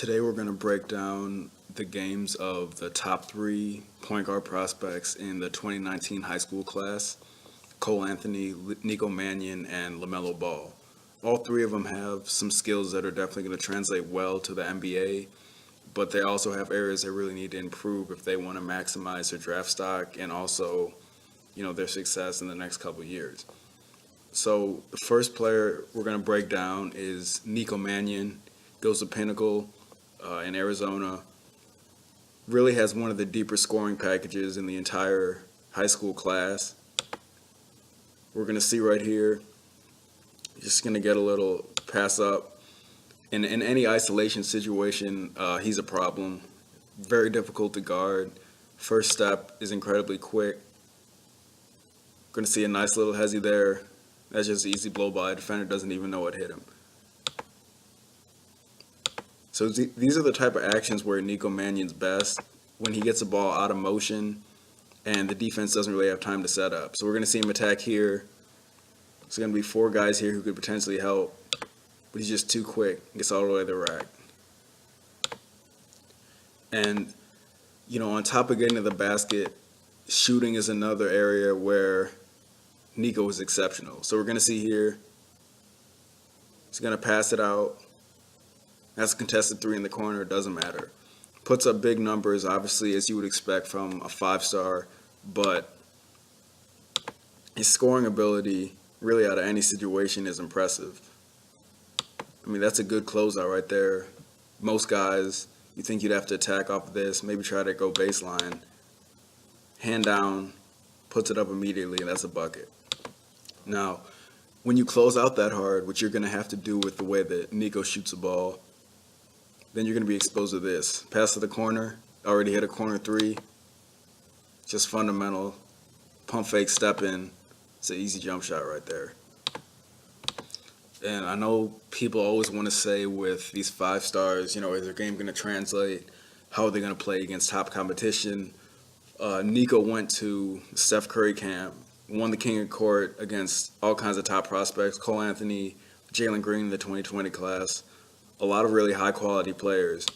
Today we're going to break down the games of the top three point guard prospects in the 2019 high school class: Cole Anthony, Nico Mannion, and LaMelo Ball. All three of them have some skills that are definitely going to translate well to the NBA, but they also have areas they really need to improve if they want to maximize their draft stock and also, their success in the next couple of years. So the first player we're going to break down is Nico Mannion. Goes to Pinnacle in Arizona. Really has one of the deeper scoring packages in the entire high school class. We're going to see right here, just going to get a little pass up. In any isolation situation, he's a problem. Very difficult to guard. First step is incredibly quick. Going to see a nice little hezzy there. That's just easy blow by. Defender doesn't even know what hit him. So these are the type of actions where Nico Mannion's best, when he gets the ball out of motion and the defense doesn't really have time to set up. So we're going to see him attack here. There's going to be four guys here who could potentially help, but he's just too quick. Gets all the way to the rack. And, on top of getting to the basket, shooting is another area where Nico is exceptional. So we're going to see here, he's going to pass it out. That's a contested three in the corner. It doesn't matter. Puts up big numbers, obviously, as you would expect from a five-star, but his scoring ability, really out of any situation, is impressive. I mean, that's a good closeout right there. Most guys, you think you'd have to attack off of this, maybe try to go baseline. Hand down, puts it up immediately, and that's a bucket. Now, when you close out that hard, what you're going to have to do with the way that Nico shoots the ball, then you're going to be exposed to this. Pass to the corner, already hit a corner three. Just fundamental. Pump fake, step in. It's an easy jump shot right there. And I know people always want to say with these five stars, is their game going to translate? How are they going to play against top competition? Nico went to Steph Curry camp, won the King of Court against all kinds of top prospects: Cole Anthony, Jalen Green in the 2020 class. A lot of really high-quality players.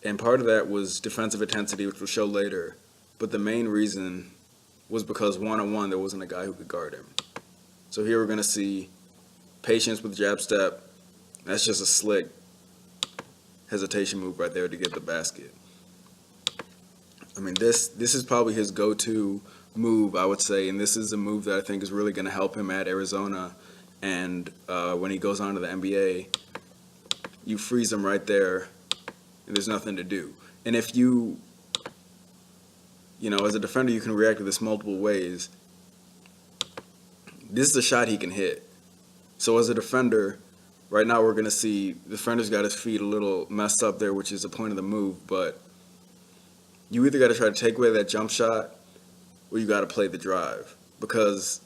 And part of that was defensive intensity, which we'll show later. But the main reason was because one-on-one, there wasn't a guy who could guard him. So here we're going to see patience with jab step. That's just a slick hesitation move right there to get the basket. I mean, this is probably his go-to move, I would say. And this is a move that I think is really going to help him at Arizona. And when he goes on to the NBA, you freeze him right there, and there's nothing to do. And if you, as a defender, you can react to this multiple ways. This is a shot he can hit. So as a defender, right now we're going to see the defender's got his feet a little messed up there, which is the point of the move. But you either got to try to take away that jump shot or you got to play the drive, because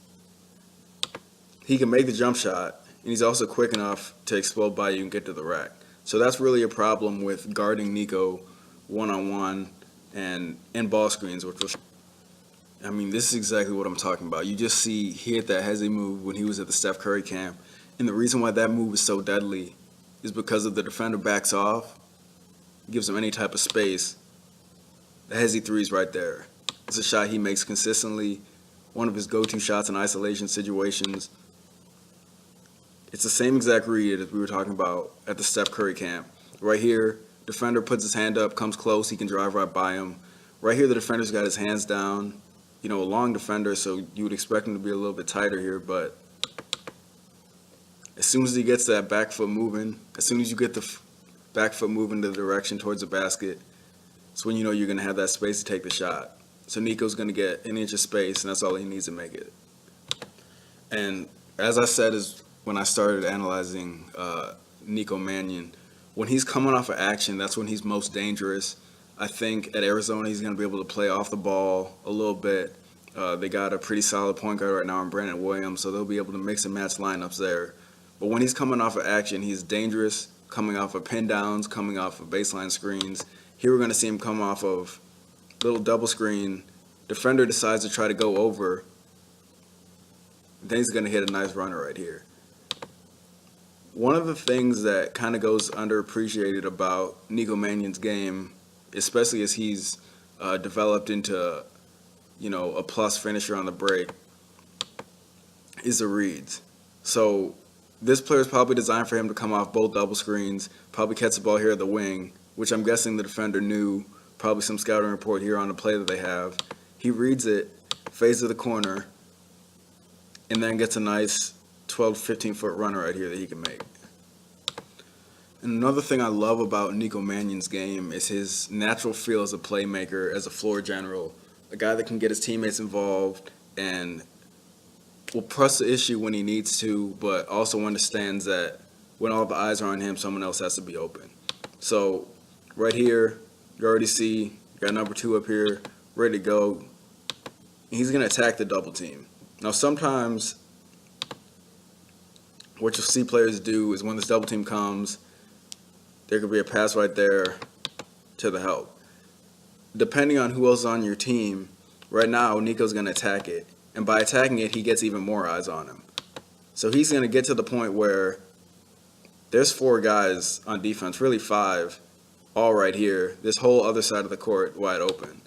he can make the jump shot, and he's also quick enough to explode by you and get to the rack. So that's really a problem with guarding Nico one-on-one and in ball screens, which was, this is exactly what I'm talking about. You just see he hit that hezzy move when he was at the Steph Curry camp. And the reason why that move is so deadly is because if the defender backs off, gives him any type of space, the hezzy three is right there. It's a shot he makes consistently, one of his go-to shots in isolation situations. It's the same exact read as we were talking about at the Steph Curry camp. Right here, defender puts his hand up, comes close, he can drive right by him. Right here, the defender's got his hands down. A long defender, so you would expect him to be a little bit tighter here, but as soon as he gets that back foot moving, as soon as you get the back foot moving the direction towards the basket, it's when you know you're going to have that space to take the shot. So Nico's going to get an inch of space, and that's all he needs to make it. And as I said, when I started analyzing Nico Mannion, when he's coming off of action, that's when he's most dangerous. I think at Arizona, he's going to be able to play off the ball a little bit. They got a pretty solid point guard right now in Brandon Williams, so they'll be able to mix and match lineups there. But when he's coming off of action, he's dangerous, coming off of pin downs, coming off of baseline screens. Here we're going to see him come off of little double screen. Defender decides to try to go over. Then he's going to hit a nice runner right here. One of the things that kind of goes underappreciated about Nico Mannion's game, especially as he's developed into, a plus finisher on the break, is the reads. So this player is probably designed for him to come off both double screens, probably catch the ball here at the wing, which I'm guessing the defender knew, probably some scouting report here on the play that they have. He reads it, fades to the corner, and then gets a nice 12, 15-foot runner right here that he can make. And another thing I love about Nico Mannion's game is his natural feel as a playmaker, as a floor general, a guy that can get his teammates involved and will press the issue when he needs to, but also understands that when all the eyes are on him, someone else has to be open. So right here, you already see, you got number 2 up here, ready to go. He's going to attack the double team. Now sometimes what you'll see players do is when this double team comes, there could be a pass right there to the help. Depending on who else is on your team, right now Nico's going to attack it. And by attacking it, he gets even more eyes on him. So he's going to get to the point where there's 4 guys on defense, really 5, all right here. This whole other side of the court wide open.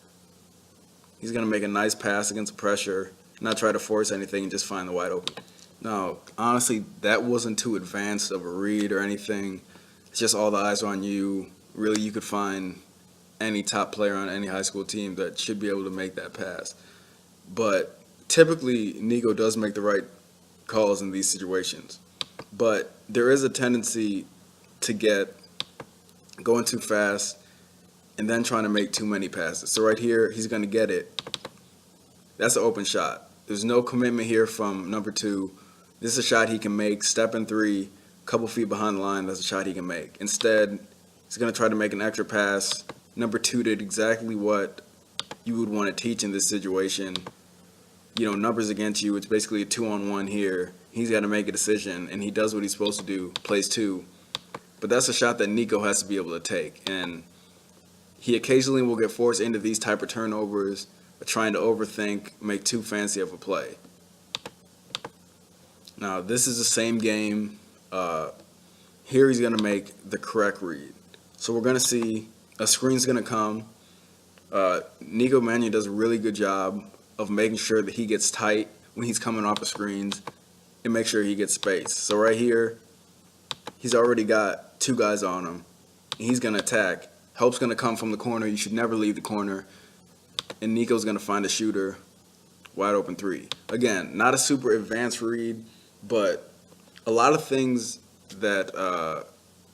He's going to make a nice pass against the pressure, not try to force anything and just find the wide open. Now, honestly, that wasn't too advanced of a read or anything. It's just all the eyes on you. Really, you could find any top player on any high school team that should be able to make that pass. But typically, Nico does make the right calls in these situations. But there is a tendency to get going too fast and then trying to make too many passes. So right here, he's going to get it. That's an open shot. There's no commitment here from number 2. This is a shot he can make, step in 3, couple feet behind the line. That's a shot he can make. Instead, he's going to try to make an extra pass. Number 2 did exactly what you would want to teach in this situation. Numbers against you. It's basically a 2-on-1 here. He's got to make a decision, and he does what he's supposed to do, plays 2. But that's a shot that Nico has to be able to take. And he occasionally will get forced into these type of turnovers, trying to overthink, make too fancy of a play. Now, this is the same game. Here he's going to make the correct read. So we're going to see a screen's going to come. Nico Mannion does a really good job of making sure that he gets tight when he's coming off the screens and make sure he gets space. So right here, he's already got 2 guys on him. He's going to attack. Help's going to come from the corner. You should never leave the corner. And Nico's going to find a shooter. Wide open 3. Again, not a super advanced read, but a lot of things that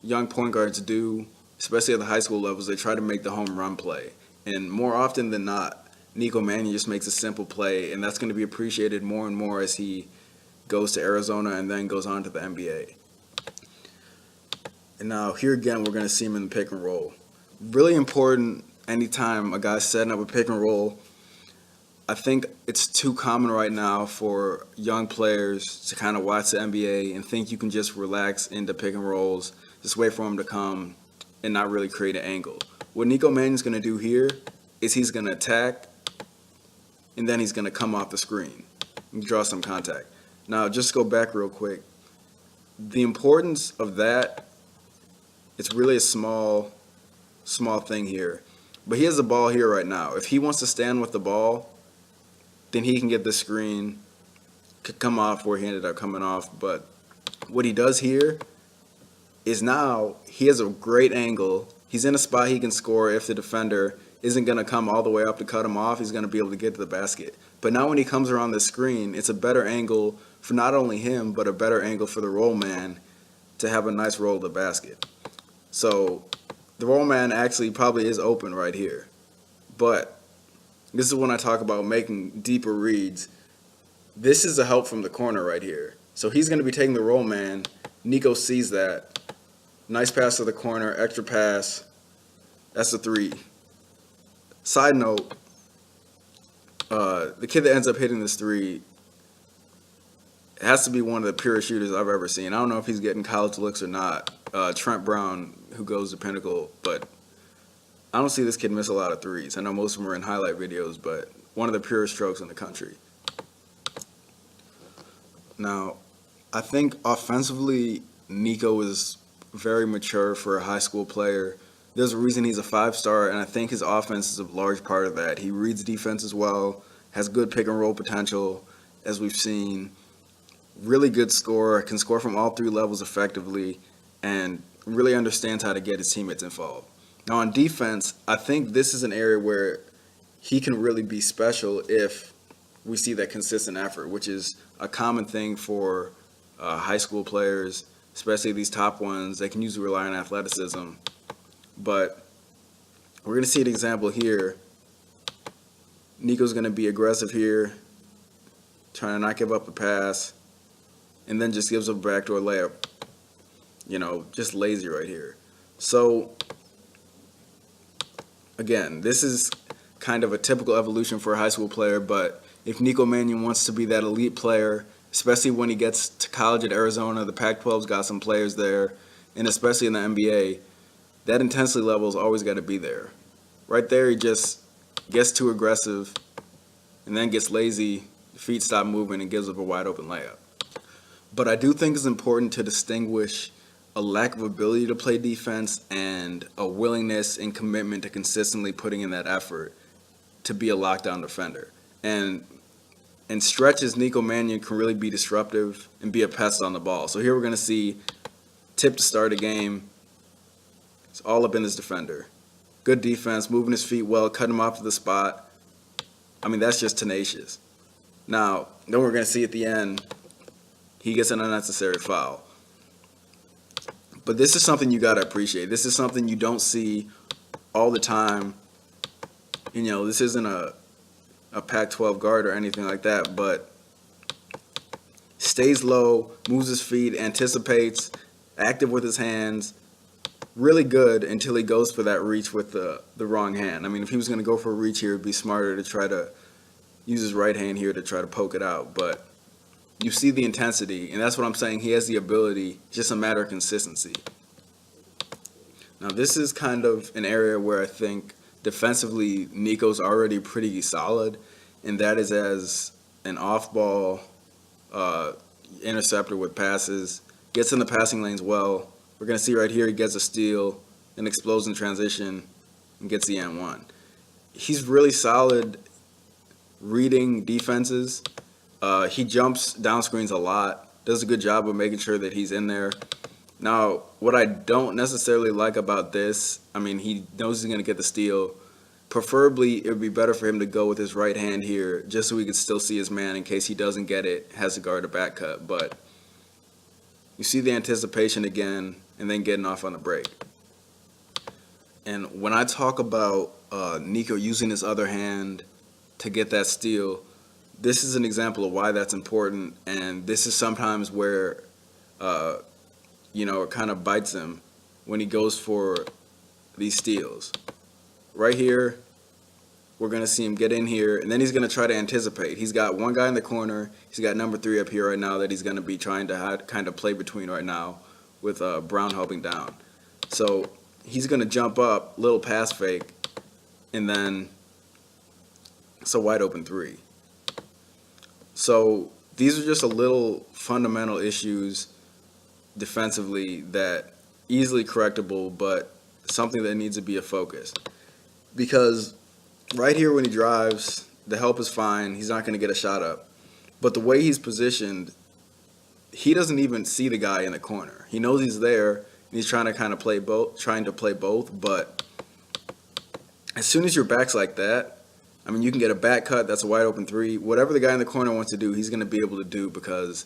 young point guards do, especially at the high school levels, they try to make the home run play. And more often than not, Nico Mannion just makes a simple play, and that's going to be appreciated more and more as he goes to Arizona and then goes on to the NBA. And now here again, we're going to see him in the pick and roll. Really important anytime a guy's setting up a pick and roll. I think it's too common right now for young players to kind of watch the NBA and think you can just relax into pick and rolls, just wait for him to come and not really create an angle. What Nico Mannion's going to do here is he's going to attack, and then he's going to come off the screen and draw some contact. Now, just go back real quick. The importance of that, it's really a small thing here. But he has the ball here right now. If he wants to stand with the ball, then he can get the screen, could come off where he ended up coming off. But what he does here is now he has a great angle. He's in a spot he can score if the defender isn't going to come all the way up to cut him off. He's going to be able to get to the basket. But now when he comes around the screen, it's a better angle for not only him, but a better angle for the roll man to have a nice roll to the basket. So the roll man actually probably is open right here. But this is when I talk about making deeper reads. This is a help from the corner right here. So he's going to be taking the roll man. Nico sees that. Nice pass to the corner, extra pass. That's a 3. Side note, the kid that ends up hitting this 3 has to be one of the purest shooters I've ever seen. I don't know if he's getting college looks or not. Trent Brown, who goes to Pinnacle, but I don't see this kid miss a lot of 3s. I know most of them are in highlight videos, but one of the purest strokes in the country. Now, I think offensively, Nico is very mature for a high school player. There's a reason he's a 5-star, and I think his offense is a large part of that. He reads defense as well, has good pick and roll potential, as we've seen. Really good scorer, can score from all three levels effectively, and really understands how to get his teammates involved. Now on defense, I think this is an area where he can really be special if we see that consistent effort, which is a common thing for high school players, especially these top ones. They can usually rely on athleticism. But we're going to see an example here. Nico's going to be aggressive here, trying to not give up a pass, and then just gives up a backdoor layup. Just lazy right here. So, again, this is kind of a typical evolution for a high school player, but if Nico Mannion wants to be that elite player, especially when he gets to college at Arizona, the Pac-12's got some players there, and especially in the NBA, that intensity level has always got to be there. Right there, he just gets too aggressive and then gets lazy, feet stop moving, and gives up a wide open layup. But I do think it's important to distinguish a lack of ability to play defense and a willingness and commitment to consistently putting in that effort to be a lockdown defender. And in stretches, Nico Mannion can really be disruptive and be a pest on the ball. So here we're going to see tip to start a game. It's all up in his defender. Good defense, moving his feet well, cutting him off to the spot. I mean, that's just tenacious. Now, then we're going to see at the end, he gets an unnecessary foul. But this is something you got to appreciate. This is something you don't see all the time. This isn't a Pac-12 guard or anything like that, but stays low, moves his feet, anticipates, active with his hands, really good until he goes for that reach with the wrong hand. I mean, if he was going to go for a reach here, it'd be smarter to try to use his right hand here to try to poke it out. But you see the intensity, and that's what I'm saying. He has the ability, just a matter of consistency. Now, this is kind of an area where I think defensively Nico's already pretty solid, and that is as an off-ball interceptor with passes. Gets in the passing lanes well. We're going to see right here he gets a steal, and explodes in transition, and gets the and one. He's really solid reading defenses. He jumps down screens a lot, does a good job of making sure that he's in there. Now, what I don't necessarily like about this, I mean, he knows he's going to get the steal. Preferably, it would be better for him to go with his right hand here, just so he could still see his man in case he doesn't get it, has to guard a back cut. But you see the anticipation again, and then getting off on the break. And when I talk about Nico using his other hand to get that steal, this is an example of why that's important, and this is sometimes where, it kind of bites him when he goes for these steals. Right here, we're going to see him get in here, and then he's going to try to anticipate. He's got one guy in the corner. He's got number 3 up here right now that he's going to be trying to kind of play between right now with Brown helping down. So he's going to jump up, little pass fake, and then it's a wide open 3. So these are just a little fundamental issues defensively that easily correctable, but something that needs to be a focus. Because right here when he drives, the help is fine. He's not going to get a shot up. But the way he's positioned, he doesn't even see the guy in the corner. He knows he's there, and he's trying to kind of play both. But as soon as your back's like that, I mean, you can get a back cut, that's a wide open 3. Whatever the guy in the corner wants to do, he's going to be able to do because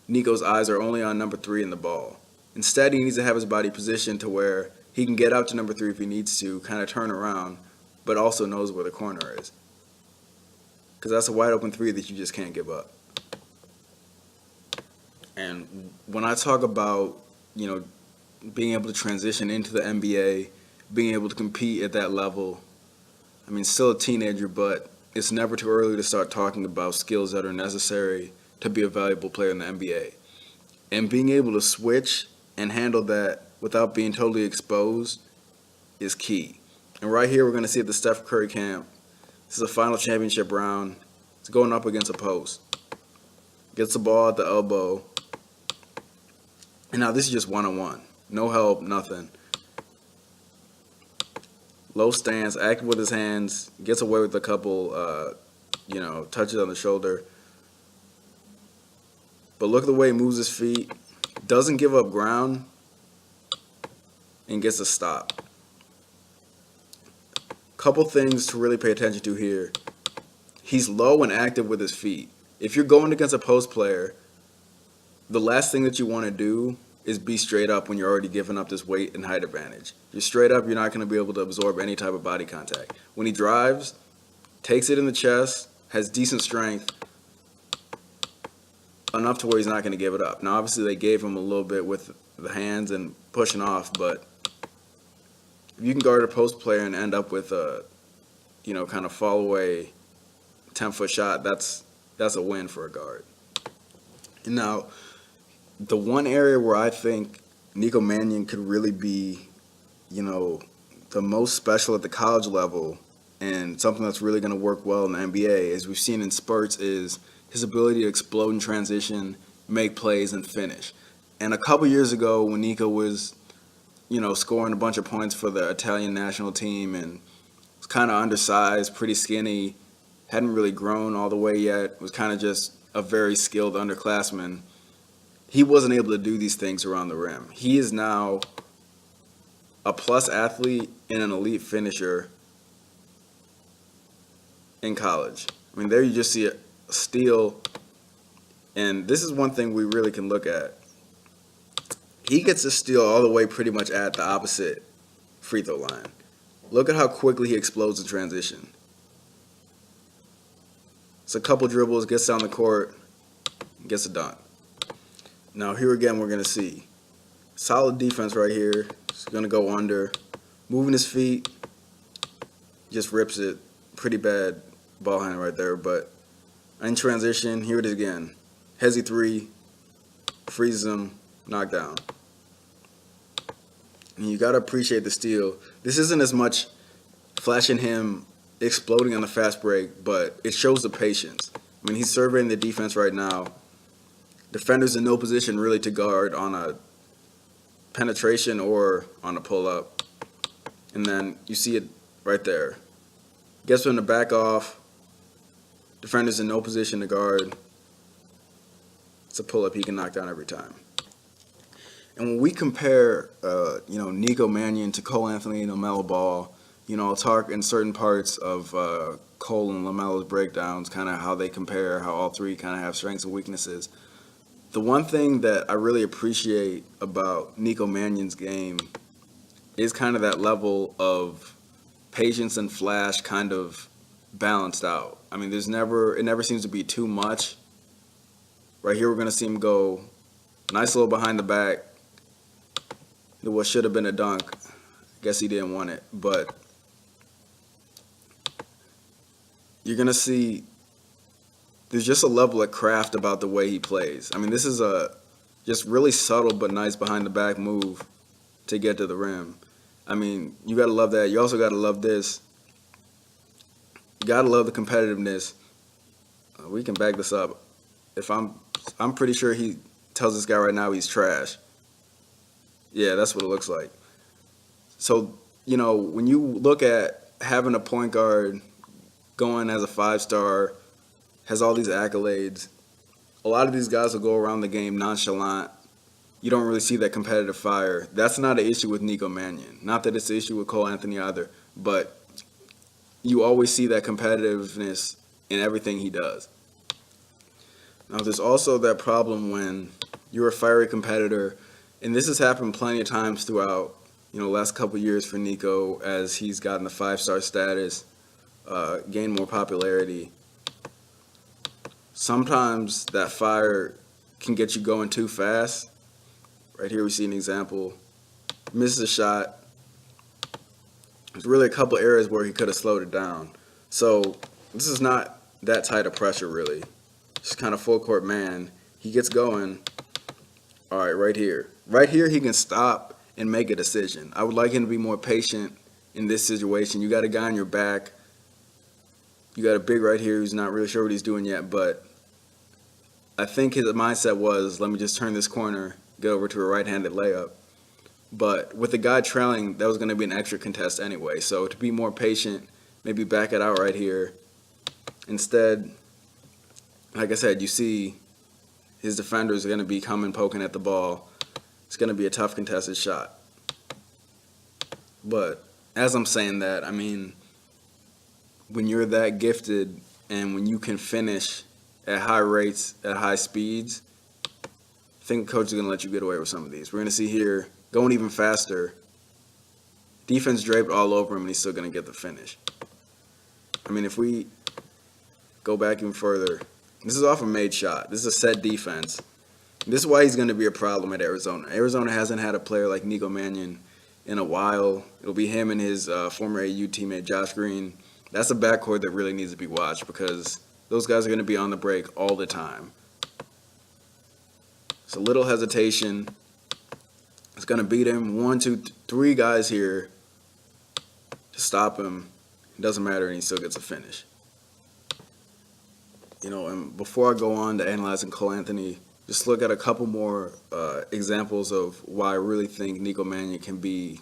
Nico's eyes are only on number 3 in the ball. Instead, he needs to have his body positioned to where he can get out to number 3 if he needs to, kind of turn around, but also knows where the corner is. Because that's a wide open 3 that you just can't give up. And when I talk about, being able to transition into the NBA, being able to compete at that level, I mean, still a teenager, but it's never too early to start talking about skills that are necessary to be a valuable player in the NBA. And being able to switch and handle that without being totally exposed is key. And right here, we're going to see at the Steph Curry camp, this is a final championship round. It's going up against a post. Gets the ball at the elbow. And now this is just one-on-one. No help, nothing. Low stance, active with his hands, gets away with a couple, touches on the shoulder. But look at the way he moves his feet. Doesn't give up ground and gets a stop. Couple things to really pay attention to here. He's low and active with his feet. If you're going against a post player, the last thing that you want to do is be straight up when you're already giving up this weight and height advantage. You're straight up, you're not going to be able to absorb any type of body contact. When he drives, takes it in the chest, has decent strength, enough to where he's not going to give it up. Now, obviously, they gave him a little bit with the hands and pushing off, but if you can guard a post player and end up with a, kind of fall away 10-foot shot, that's a win for a guard. And now, the one area where I think Nico Mannion could really be, the most special at the college level and something that's really going to work well in the NBA, as we've seen in spurts, is his ability to explode in transition, make plays, and finish. And a couple years ago when Nico was, scoring a bunch of points for the Italian national team and was kind of undersized, pretty skinny, hadn't really grown all the way yet, was kind of just a very skilled underclassman, he wasn't able to do these things around the rim. He is now a plus athlete and an elite finisher in college. I mean, there you just see a steal, and this is one thing we really can look at. He gets a steal all the way pretty much at the opposite free throw line. Look at how quickly he explodes in transition. It's a couple dribbles, gets down the court, gets a dunk. Now here again we're going to see solid defense right here. He's going to go under, moving his feet, just rips it. Pretty bad ball handling right there, but in transition, here it is again. Hezzy 3, freezes him, knocked down. And you got to appreciate the steal. This isn't as much flashing him exploding on the fast break, but it shows the patience. I mean, he's surveying the defense right now. Defender's in no position really to guard on a penetration or on a pull-up. And then you see it right there. Gets him to back off. Defender's in no position to guard. It's a pull-up he can knock down every time. And when we compare, Nico Mannion to Cole Anthony and LaMelo Ball, I'll talk in certain parts of Cole and LaMelo's breakdowns, kind of how they compare, how all three kind of have strengths and weaknesses. The one thing that I really appreciate about Nico Mannion's game is kind of that level of patience and flash kind of balanced out. I mean, it never seems to be too much. Right here, we're going to see him go nice little behind the back. What should have been a dunk. Guess he didn't want it, but you're going to see there's just a level of craft about the way he plays. I mean, this is a just really subtle but nice behind the back move to get to the rim. I mean, you got to love that. You also got to love this. You got to love the competitiveness. We can back this up. I'm pretty sure he tells this guy right now he's trash. Yeah, that's what it looks like. So, when you look at having a point guard going as a 5-star, has all these accolades, a lot of these guys will go around the game nonchalant. You don't really see that competitive fire. That's not an issue with Nico Mannion. Not that it's an issue with Cole Anthony either, but you always see that competitiveness in everything he does. Now, there's also that problem when you're a fiery competitor, and this has happened plenty of times throughout, the last couple years for Nico as he's gotten the 5-star status, gained more popularity. Sometimes that fire can get you going too fast. Right here we see an example. Misses a shot. There's really a couple areas where he could have slowed it down. So this is not that tight of pressure really. Just kind of full court man. He gets going. All right, right here. Right here he can stop and make a decision. I would like him to be more patient in this situation. You got a guy on your back. You got a big right here who's not really sure what he's doing yet, but I think his mindset was, let me just turn this corner get over to a right-handed layup. But with the guy trailing, that was going to be an extra contest anyway. So to be more patient, maybe back it out right here. Instead, like I said, you see his defenders are going to be coming poking at the ball. It's going to be a tough contested shot. But as I'm saying that, I mean, when you're that gifted and when you can finish at high rates, at high speeds, I think the coach is going to let you get away with some of these. We're going to see here, going even faster, defense draped all over him, and he's still going to get the finish. I mean, if we go back even further, this is off a made shot. This is a set defense. This is why he's going to be a problem at Arizona. Arizona hasn't had a player like Nico Mannion in a while. It'll be him and his former AU teammate Josh Green. That's a backcourt that really needs to be watched because those guys are going to be on the break all the time. So little hesitation. It's going to beat him. 1, 2, 3 guys here to stop him. It doesn't matter, and he still gets a finish. You know, and before I go on to analyzing Cole Anthony, just look at a couple more examples of why I really think Nico Mannion can be,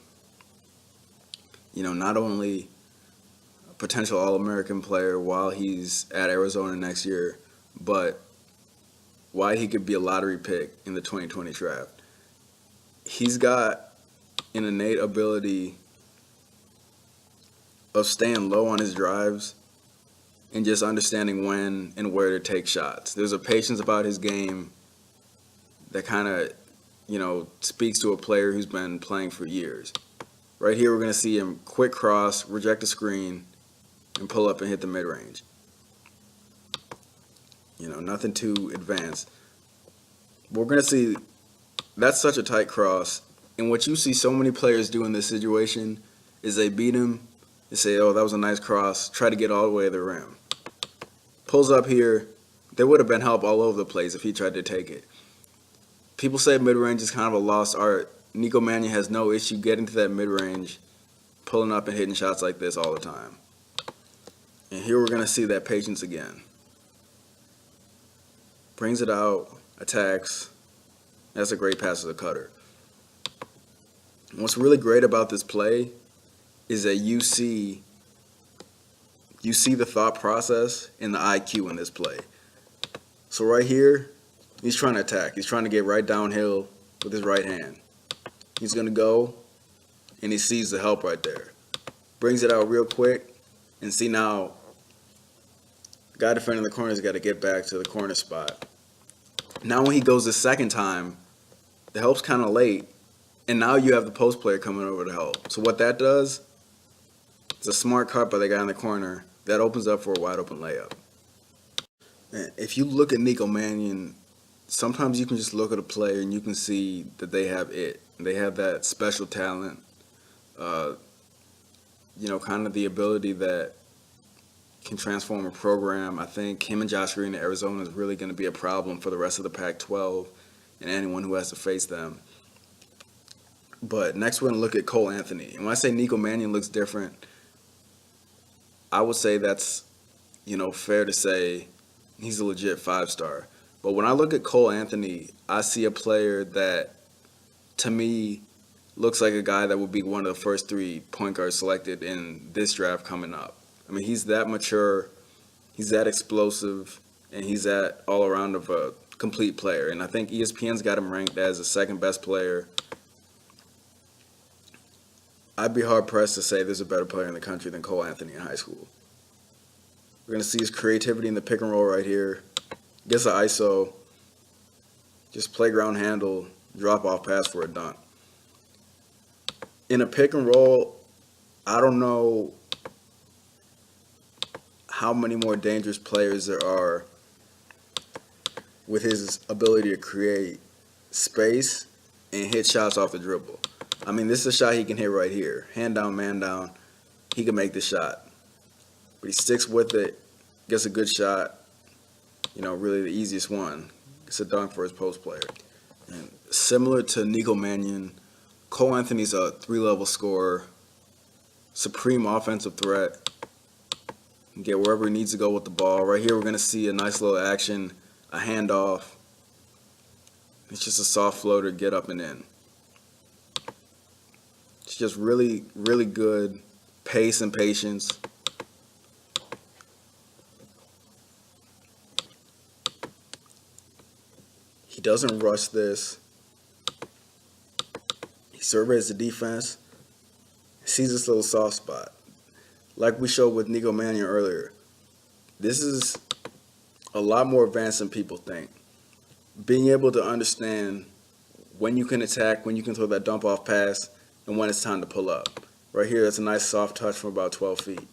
you know, not only a potential All-American player while he's at Arizona next year, but why he could be a lottery pick in the 2020 draft. He's got an innate ability of staying low on his drives and just understanding when and where to take shots. There's a patience about his game that kind of, you know, speaks to a player who's been playing for years. Right here, we're going to see him quick cross, reject a screen, and pull up and hit the mid-range. You know, nothing too advanced. We're going to see that's such a tight cross. And what you see so many players do in this situation is they beat him, they say, oh, that was a nice cross, try to get all the way to the rim. Pulls up here, there would have been help all over the place if he tried to take it. People say mid-range is kind of a lost art. Nico Mannion has no issue getting to that mid-range, pulling up and hitting shots like this all the time. And here we're going to see that patience again. Brings it out, attacks. That's a great pass to the cutter. And what's really great about this play is that you see the thought process and the IQ in this play. So right here, he's trying to attack. He's trying to get right downhill with his right hand. He's going to go, and he sees the help right there. Brings it out real quick, and see now, the guy defending the corner's got to get back to the corner spot. Now when he goes the second time, the help's kind of late, and now you have the post player coming over to help. So what that does, it's a smart cut by the guy in the corner that opens up for a wide open layup. And if you look at Nico Mannion, sometimes you can just look at a player and you can see that they have it. They have that special talent, you know, kind of the ability that can transform a program. I think him and Josh Green in Arizona is really going to be a problem for the rest of the Pac-12 and anyone who has to face them. But next we're going to look at Cole Anthony. And when I say Nico Mannion looks different, I would say that's, you know, fair to say he's a legit 5-star. But when I look at Cole Anthony, I see a player that, to me, looks like a guy that would be one of the first 3 point guards selected in this draft coming up. I mean, he's that mature, he's that explosive, and he's that all-around of a complete player. And I think ESPN's got him ranked as the second best player. I'd be hard-pressed to say there's a better player in the country than Cole Anthony in high school. We're going to see his creativity in the pick and roll right here. Gets an ISO, just playground handle, drop-off pass for a dunk. In a pick and roll, I don't know how many more dangerous players there are with his ability to create space and hit shots off the dribble. I mean, this is a shot he can hit right here. Hand down, man down. He can make the shot. But he sticks with it, gets a good shot. You know, really the easiest one. It's a dunk for his post player. And similar to Nico Mannion, Cole Anthony's a 3-level scorer, supreme offensive threat. Can get wherever he needs to go with the ball. Right here, we're going to see a nice little action, a handoff. It's just a soft floater, get up and in. It's just really, really good pace and patience. He doesn't rush this. He surveys the defense, sees this little soft spot. Like we showed with Nico Mannion earlier, this is a lot more advanced than people think. Being able to understand when you can attack, when you can throw that dump off pass, and when it's time to pull up. Right here, that's a nice soft touch from about 12 feet.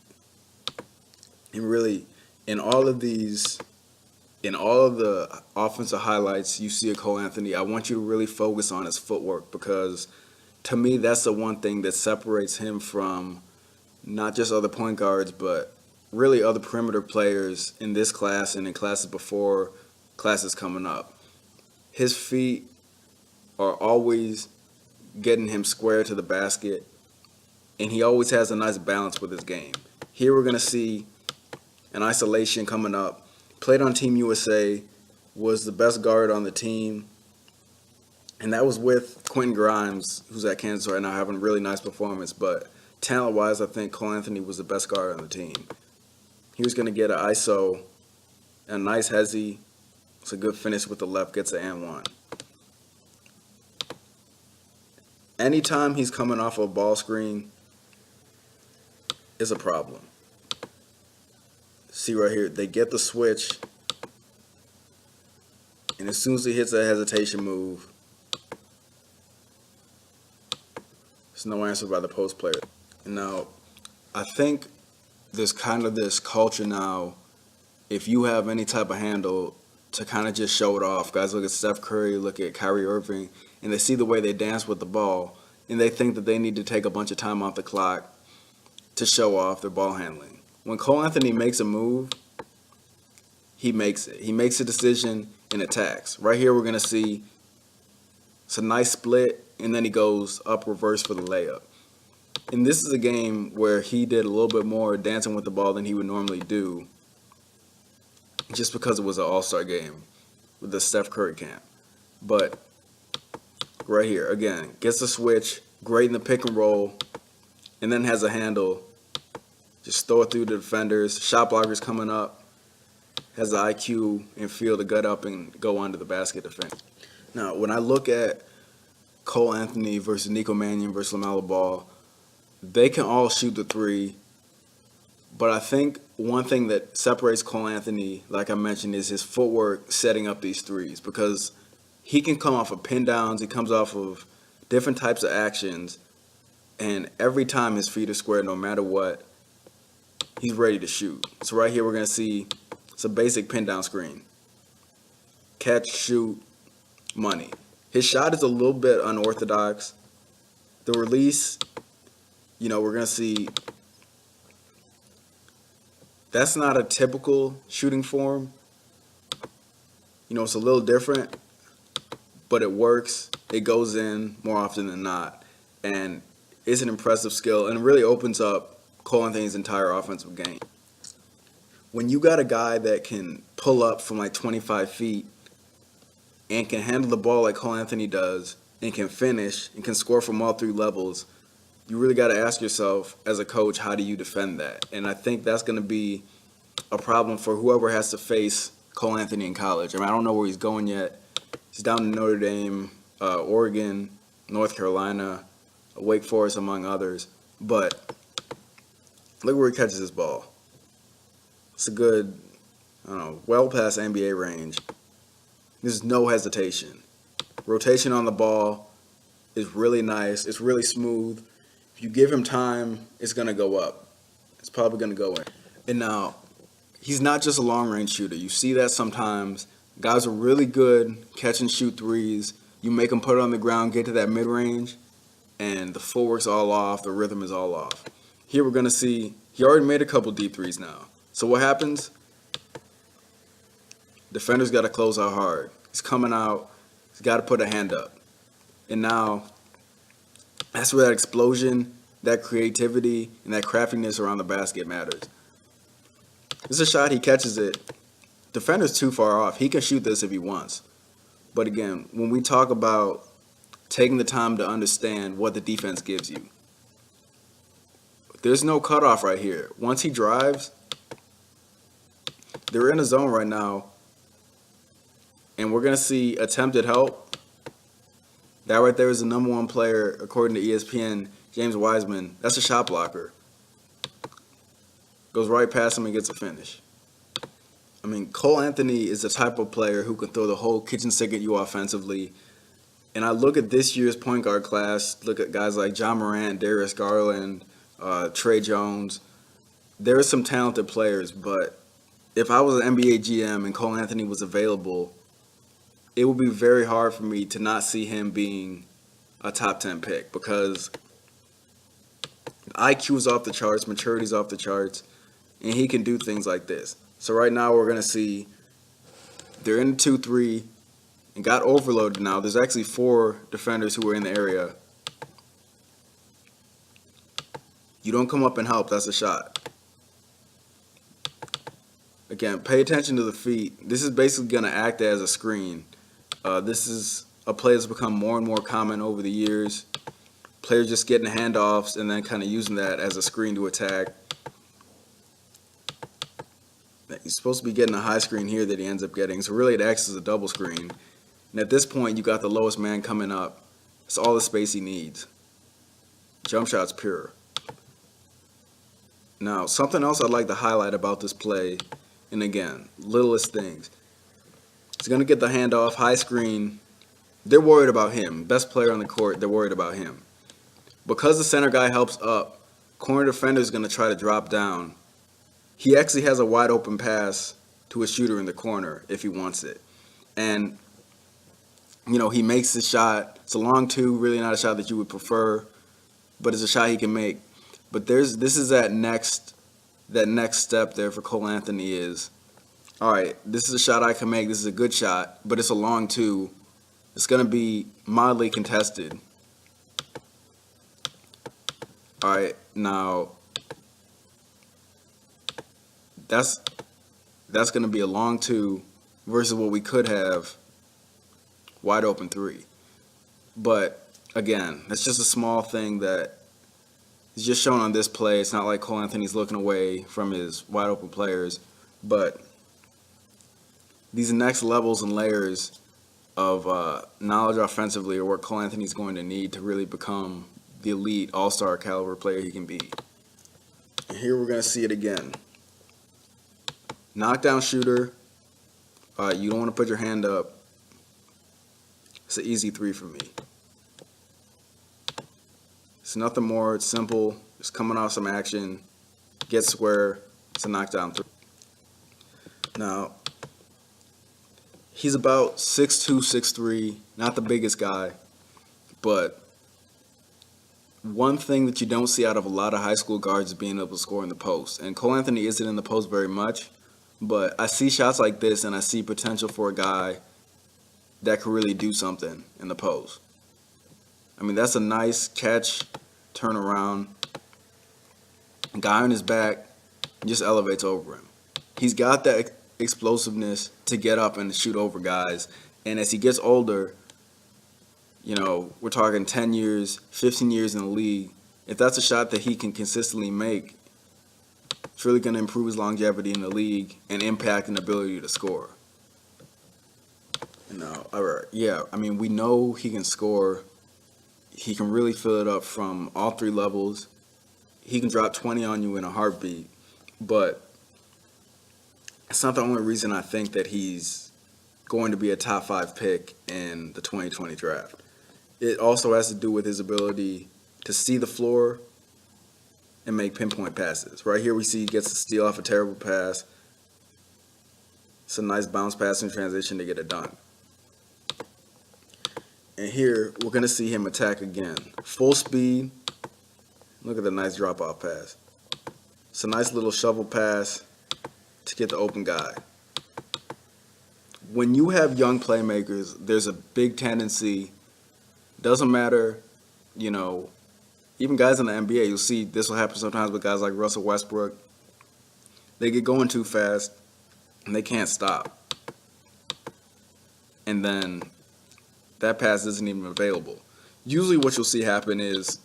And really, in all of the offensive highlights you see of Cole Anthony, I want you to really focus on his footwork, because to me, that's the one thing that separates him from not just other point guards, but really other perimeter players in this class and in classes before, classes coming up. His feet are always getting him square to the basket, and he always has a nice balance with his game. Here we're going to see an isolation coming up. Played on Team USA, was the best guard on the team, and that was with Quentin Grimes, who's at Kansas right now, having a really nice performance. But talent-wise, I think Cole Anthony was the best guard on the team. He was going to get an ISO, a nice hezzy. It's a good finish with the left, gets an and one. Anytime he's coming off a ball screen is a problem. See right here, they get the switch, and as soon as he hits a hesitation move, there's no answer by the post player. And now, I think there's kind of this culture now, if you have any type of handle, to kind of just show it off. Guys look at Steph Curry, look at Kyrie Irving, and they see the way they dance with the ball, and they think that they need to take a bunch of time off the clock to show off their ball handling. When Cole Anthony makes a move, he makes it. He makes a decision and attacks. Right here we're going to see it's a nice split, and then he goes up reverse for the layup. And this is a game where he did a little bit more dancing with the ball than he would normally do, just because it was an all-star game with the Steph Curry camp. But right here, again, gets the switch, great in the pick and roll, and then has a handle. Just throw it through the defenders. Shot blockers coming up. Has the IQ and feel to gut up and go under the basket defense. Now, when I look at Cole Anthony versus Nico Mannion versus LaMelo Ball, they can all shoot the three. But I think one thing that separates Cole Anthony, like I mentioned, is his footwork setting up these threes, because he can come off of pin downs, he comes off of different types of actions, and every time his feet are square, no matter what, he's ready to shoot. So right here we're going to see it's a basic pin down screen. Catch, shoot, money. His shot is a little bit unorthodox. The release, we're going to see that's not a typical shooting form. It's a little different, but it works. It goes in more often than not. And it's an impressive skill and really opens up Cole Anthony's entire offensive game. When you got a guy that can pull up from like 25 feet and can handle the ball like Cole Anthony does and can finish and can score from all three levels, you really got to ask yourself as a coach, how do you defend that? And I think that's going to be a problem for whoever has to face Cole Anthony in college. I don't know where he's going yet. He's down in Notre Dame, Oregon, North Carolina, Wake Forest, among others. But look where he catches his ball. It's a good, well past NBA range. There's no hesitation. Rotation on the ball is really nice. It's really smooth. If you give him time, it's going to go up. It's probably going to go in. And now, he's not just a long-range shooter. You see that sometimes. Guys are really good catch and shoot threes. You make them put it on the ground, get to that mid-range, and the footwork's all off, the rhythm is all off. Here we're going to see he already made a couple deep threes now. So what happens? Defender's got to close out hard. He's coming out. He's got to put a hand up. And now, that's where that explosion, that creativity, and that craftiness around the basket matters. This is a shot, he catches it. Defender's too far off. He can shoot this if he wants. But again, when we talk about taking the time to understand what the defense gives you, there's no cutoff right here. Once he drives, they're in a zone right now, and we're going to see attempted help. That right there is the number one player, according to ESPN, James Wiseman. That's a shot blocker. Goes right past him and gets a finish. I mean, Cole Anthony is the type of player who can throw the whole kitchen sink at you offensively. And I look at this year's point guard class, look at guys like John Morant, Darius Garland, Trey Jones. There are some talented players, but if I was an NBA GM and Cole Anthony was available, it would be very hard for me to not see him being a top 10 pick because IQ is off the charts, maturity is off the charts, and he can do things like this. So right now we're going to see they're in 2-3 and got overloaded now. There's actually 4 defenders who are in the area. You don't come up and help, that's a shot. Again, pay attention to the feet. This is basically going to act as a screen. This is a play that's become more and more common over the years. Players just getting handoffs and then kind of using that as a screen to attack. He's supposed to be getting a high screen here that he ends up getting. So really it acts as a double screen. And at this point, you got the lowest man coming up. It's all the space he needs. Jump shot's pure. Now, something else I'd like to highlight about this play, and again, littlest things. He's going to get the handoff, high screen. They're worried about him. Best player on the court, they're worried about him. Because the center guy helps up, corner defender is going to try to drop down. He actually has a wide open pass to a shooter in the corner if he wants it. And, you know, he makes the shot. It's a long 2, really not a shot that you would prefer, but it's a shot he can make. But this is that next step there for Cole Anthony is, all right, this is a shot I can make. This is a good shot, but it's a long 2. It's going to be mildly contested. All right, now that's going to be a long 2 versus what we could have, wide open 3. But again, that's just a small thing that is just shown on this play. It's not like Cole Anthony's looking away from his wide open players, but these next levels and layers of knowledge offensively are what Cole Anthony's going to need to really become the elite all-star caliber player he can be. And here we're going to see it again. Knockdown shooter. You don't want to put your hand up. It's an easy 3 for me. It's nothing more. It's simple. It's coming off some action. Get square. It's a knockdown 3. Now, he's about 6'2", 6'3", not the biggest guy, but one thing that you don't see out of a lot of high school guards is being able to score in the post. And Cole Anthony isn't in the post very much, but I see shots like this and I see potential for a guy that could really do something in the post. I mean, that's a nice catch, turn around, guy on his back, just elevates over him. He's got that explosiveness to get up and shoot over guys. And as he gets older, you know, we're talking 10 years, 15 years in the league. If that's a shot that he can consistently make, it's really going to improve his longevity in the league and impact and ability to score. No, yeah, I mean, we know he can score. He can really fill it up from all 3 levels. He can drop 20 on you in a heartbeat, but it's not the only reason I think that he's going to be a top 5 pick in the 2020 draft. It also has to do with his ability to see the floor and make pinpoint passes. Right here we see he gets a steal off a terrible pass. It's a nice bounce pass in transition to get it done. And here we're going to see him attack again. Full speed. Look at the nice drop-off pass. It's a nice little shovel pass to get the open guy. When you have young playmakers, there's a big tendency, doesn't matter, you know, even guys in the NBA, you'll see this will happen sometimes with guys like Russell Westbrook. They get going too fast and they can't stop. And then that pass isn't even available. Usually what you'll see happen is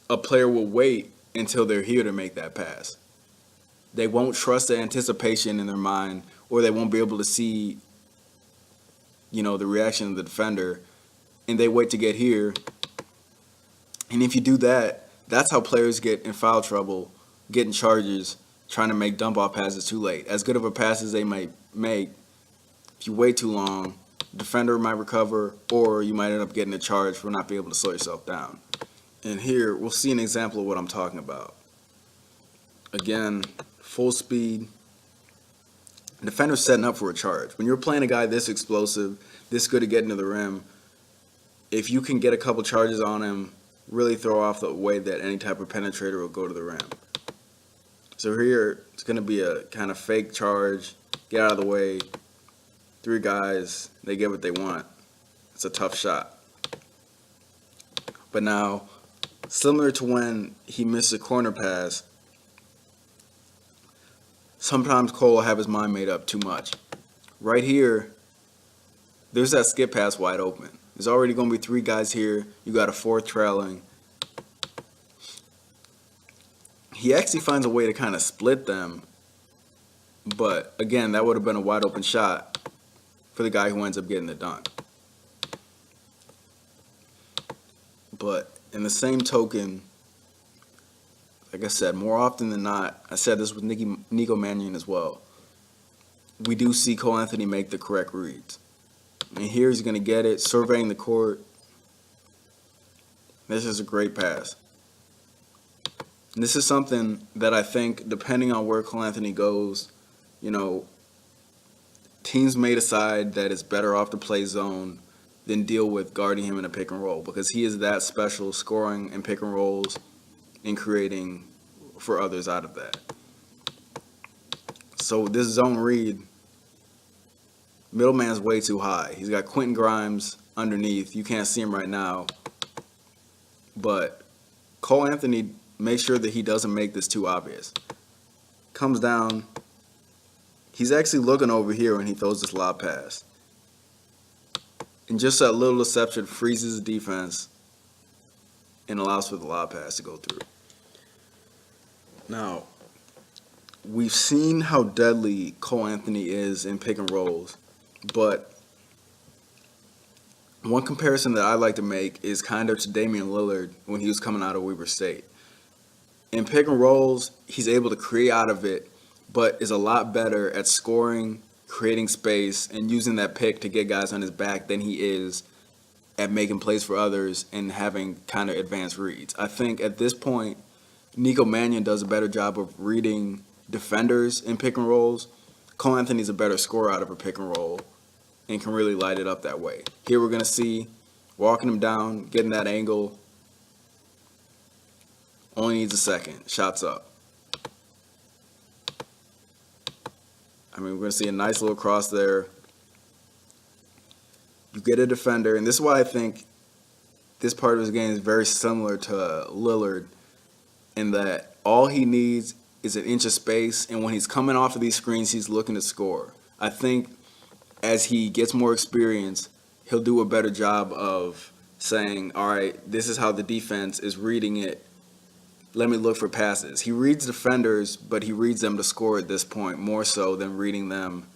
a player will wait until they're here to make that pass. They won't trust the anticipation in their mind, or they won't be able to see, the reaction of the defender, and they wait to get here. And if you do that, that's how players get in foul trouble, getting charges, trying to make dump off passes too late. As good of a pass as they might make, if you wait too long, the defender might recover, or you might end up getting a charge for not being able to slow yourself down. And here, we'll see an example of what I'm talking about. Again, full speed. Defender's setting up for a charge. When you're playing a guy this explosive, this good at getting to the rim, if you can get a couple charges on him, really throw off the way that any type of penetrator will go to the rim. So here, it's going to be a kind of fake charge, get out of the way, 3 guys, they get what they want. It's a tough shot. But now, similar to when he missed a corner pass, sometimes Cole will have his mind made up too much. Right here, there's that skip pass wide open. There's already going to be 3 guys here. You got a 4th trailing. He actually finds a way to kind of split them. But again, that would have been a wide open shot for the guy who ends up getting the dunk. But in the same token, like I said, more often than not, I said this with Nico Mannion as well, we do see Cole Anthony make the correct reads. And here he's going to get it, surveying the court. This is a great pass. And this is something that I think, depending on where Cole Anthony goes, teams may decide that it's better off to play zone than deal with guarding him in a pick and roll, because he is that special, scoring in pick and rolls and creating for others out of that. So this zone read, middleman's way too high. He's got Quentin Grimes underneath. You can't see him right now. But Cole Anthony makes sure that he doesn't make this too obvious. Comes down. He's actually looking over here when he throws this lob pass. And just that little deception freezes the defense and allows for the lob pass to go through. Now, we've seen how deadly Cole Anthony is in pick and rolls, but one comparison that I like to make is kind of to Damian Lillard when he was coming out of Weber State. In pick and rolls, he's able to create out of it, but is a lot better at scoring, creating space, and using that pick to get guys on his back than he is at making plays for others and having kind of advanced reads. I think at this point, Nico Mannion does a better job of reading defenders in pick and rolls. Cole Anthony's a better scorer out of a pick and roll and can really light it up that way. Here we're going to see walking him down, getting that angle. Only needs a second. Shots up. We're going to see a nice little cross there. You get a defender, and this is why I think this part of his game is very similar to Lillard, in that all he needs is an inch of space, and when he's coming off of these screens, he's looking to score. I think as he gets more experience, he'll do a better job of saying, all right, this is how the defense is reading it. Let me look for passes. He reads defenders, but he reads them to score at this point more so than reading them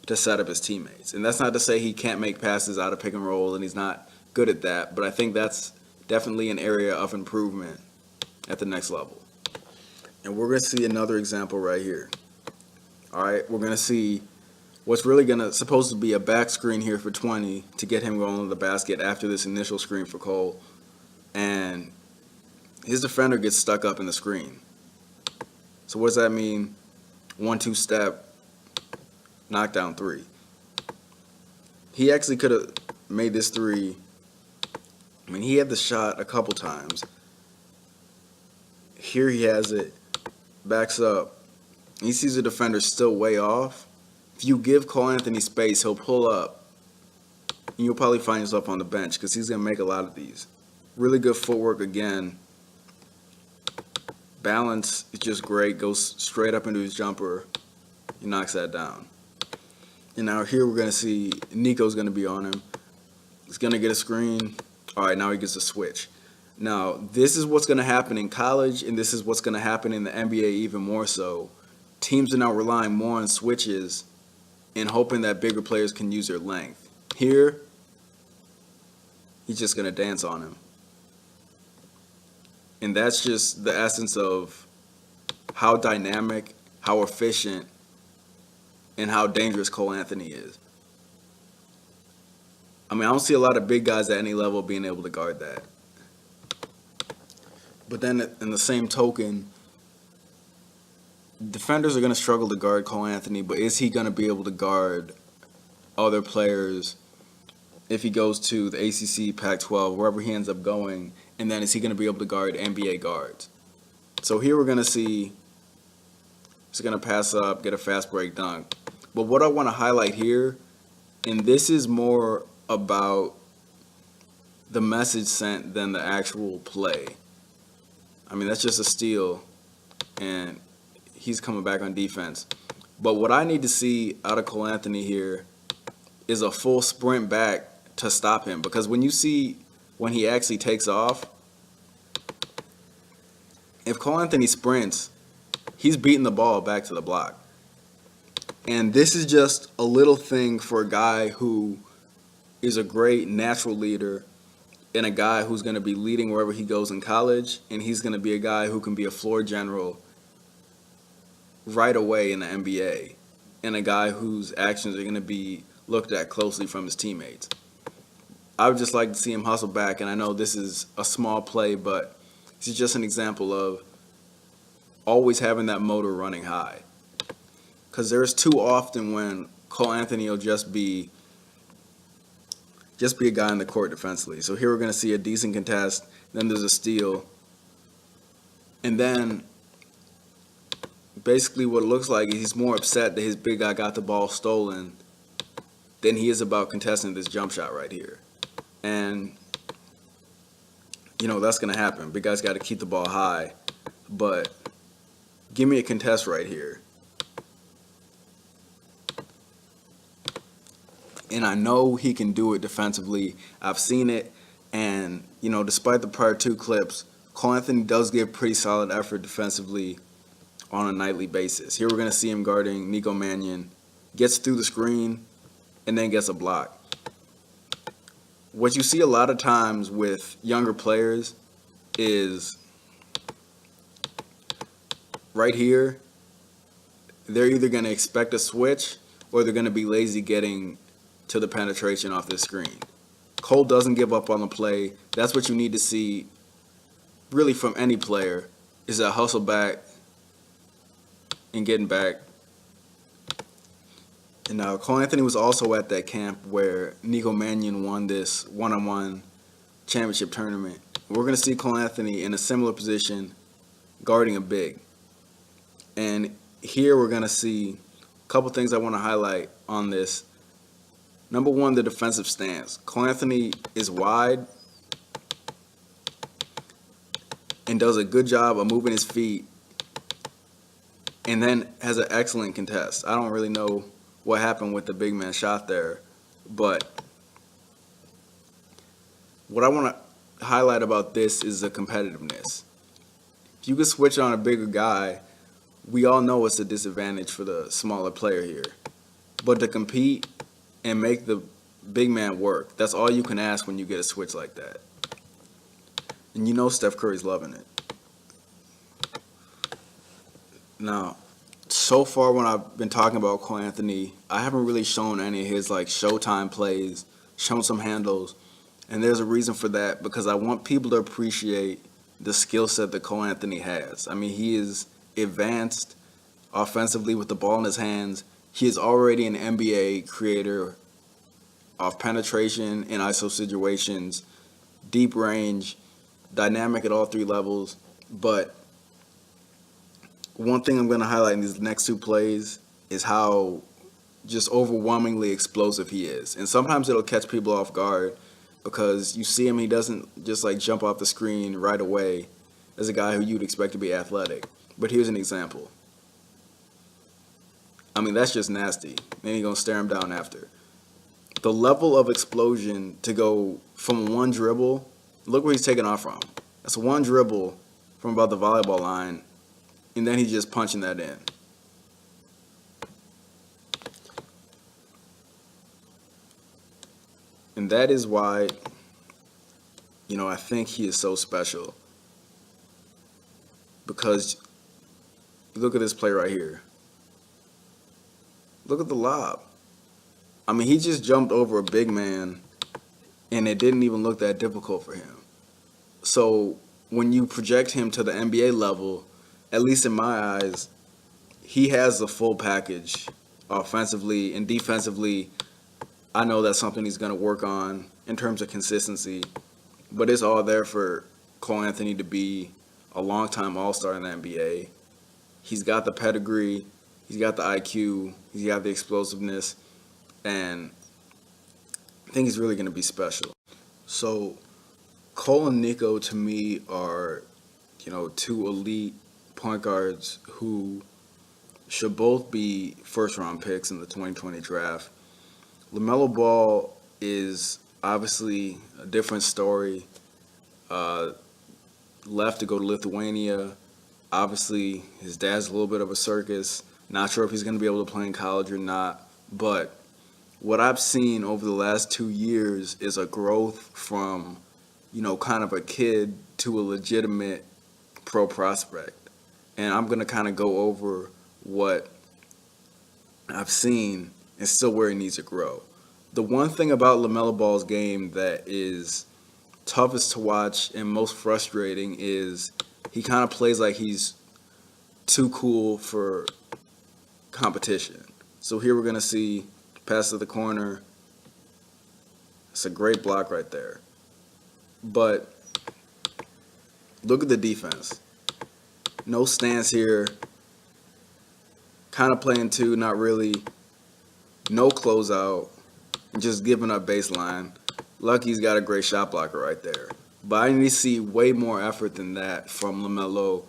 to set up his teammates. And that's not to say he can't make passes out of pick and roll and he's not good at that, but I think that's definitely an area of improvement at the next level. And we're going to see another example right here. All right, we're going to see what's really supposed to be a back screen here for 20 to get him going to the basket after this initial screen for Cole. And his defender gets stuck up in the screen. So what does that mean? 1-2 step, knockdown 3. He actually could have made this 3. He had the shot a couple times. Here he has it, backs up. He sees the defender still way off. If you give Cole Anthony space, he'll pull up. And you'll probably find yourself on the bench because he's going to make a lot of these. Really good footwork again. Balance is just great. Goes straight up into his jumper. He knocks that down. And now here we're going to see Nico's going to be on him. He's going to get a screen. All right, now he gets a switch. Now, this is what's going to happen in college, and this is what's going to happen in the NBA even more so. Teams are now relying more on switches and hoping that bigger players can use their length. Here, he's just going to dance on him. And that's just the essence of how dynamic, how efficient, and how dangerous Cole Anthony is. I mean, I don't see a lot of big guys at any level being able to guard that. But then in the same token, defenders are going to struggle to guard Cole Anthony, but is he going to be able to guard other players if he goes to the ACC, Pac-12, wherever he ends up going, and then is he going to be able to guard NBA guards? So here we're going to see he's going to pass up, get a fast break dunk. But what I want to highlight here, and this is more about the message sent than the actual play. I mean, that's just a steal, and he's coming back on defense. But what I need to see out of Cole Anthony here is a full sprint back to stop him. Because when you see when he actually takes off, if Cole Anthony sprints, he's beating the ball back to the block. And this is just a little thing for a guy who is a great natural leader and a guy who's going to be leading wherever he goes in college, and he's going to be a guy who can be a floor general right away in the NBA, and a guy whose actions are going to be looked at closely from his teammates. I would just like to see him hustle back, and I know this is a small play, but this is just an example of always having that motor running high. Because there's too often when Cole Anthony will just be a guy in the court defensively. So here we're going to see a decent contest, then there's a steal, and then basically what it looks like is he's more upset that his big guy got the ball stolen than he is about contesting this jump shot right here. And, that's going to happen. Big guy's got to keep the ball high, but give me a contest right here. And I know he can do it defensively. I've seen it. And, despite the prior two clips, Cole Anthony does give pretty solid effort defensively on a nightly basis. Here we're going to see him guarding Nico Mannion. Gets through the screen and then gets a block. What you see a lot of times with younger players is right here, they're either going to expect a switch or they're going to be lazy getting to the penetration off this screen. Cole doesn't give up on the play. That's what you need to see really from any player, is that hustle back and getting back. And now Cole Anthony was also at that camp where Nico Mannion won this one-on-one championship tournament. We're going to see Cole Anthony in a similar position guarding a big. And here we're going to see a couple things I want to highlight on this. Number one, the defensive stance. Cole Anthony is wide and does a good job of moving his feet and then has an excellent contest. I don't really know what happened with the big man shot there, but what I want to highlight about this is the competitiveness. If you can switch on a bigger guy, we all know it's a disadvantage for the smaller player here. But to compete and make the big man work, that's all you can ask when you get a switch like that. And Steph Curry's loving it. Now, so far when I've been talking about Cole Anthony, I haven't really shown any of his Showtime plays, shown some handles, and there's a reason for that, because I want people to appreciate the skill set that Cole Anthony has. I mean, he is advanced offensively with the ball in his hands. He is already an NBA creator of penetration in ISO situations, deep range, dynamic at all three levels. But one thing I'm going to highlight in these next two plays is how just overwhelmingly explosive he is. And sometimes it'll catch people off guard because you see him, he doesn't just jump off the screen right away as a guy who you'd expect to be athletic. But here's an example. I mean, that's just nasty. Then he's going to stare him down after. the level of explosion to go from one dribble, look where he's taking off from. That's one dribble from about the volleyball line, and then he's just punching that in. And that is why, I think he is so special. Because look at this play right here. Look at the lob. I mean, he just jumped over a big man, and it didn't even look that difficult for him. So when you project him to the NBA level, at least in my eyes, he has the full package offensively and defensively. I know that's something he's going to work on in terms of consistency, but it's all there for Cole Anthony to be a long-time All-Star in the NBA. He's got the pedigree, he's got the IQ, he's got the explosiveness, and I think he's really going to be special. So Cole and Nico, to me, are, two elite point guards who should both be first-round picks in the 2020 draft. LaMelo Ball is obviously a different story. Left to go to Lithuania. Obviously, his dad's a little bit of a circus. Not sure if he's going to be able to play in college or not. But what I've seen over the last 2 years is a growth from, kind of a kid to a legitimate pro prospect. And I'm going to kind of go over what I've seen and still where he needs to grow. The one thing about LaMelo Ball's game that is toughest to watch and most frustrating is he kind of plays like he's too cool for competition. So here we're going to see pass to the corner. It's a great block right there. But look at the defense. No stance here. Kind of playing two, not really. No closeout. Just giving up baseline. Lucky's got a great shot blocker right there. But I need to see way more effort than that from LaMelo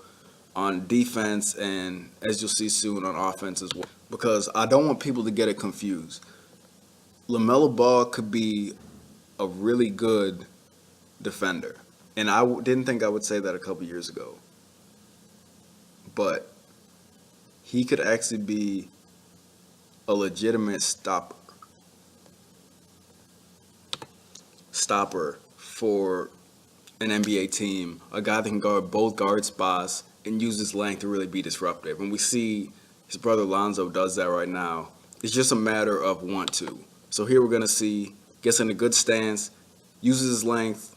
on defense and, as you'll see soon, on offense as well. Because I don't want people to get it confused. LaMelo Ball could be a really good defender. And I didn't think I would say that a couple years ago. But he could actually be a legitimate stopper for an NBA team, a guy that can guard both guard spots and use his length to really be disruptive. And we see his brother Lonzo does that right now. It's just a matter of want to. So here we're going to see, gets in a good stance, uses his length,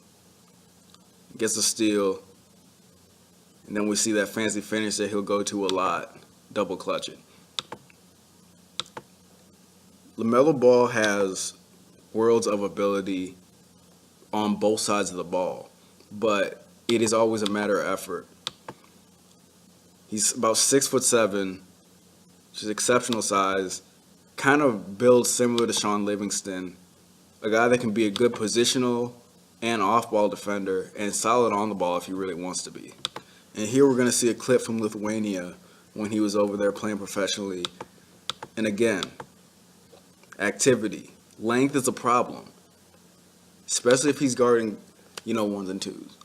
gets a steal, and then we see that fancy finish that he'll go to a lot, double clutching. LaMelo Ball has worlds of ability on both sides of the ball, but it is always a matter of effort. He's about 6'7", which is exceptional size, kind of built similar to Sean Livingston, a guy that can be a good positional and off-ball defender and solid on the ball if he really wants to be. And here we're going to see a clip from Lithuania when he was over there playing professionally. And again, activity. Length is a problem, especially if he's guarding, ones and twos.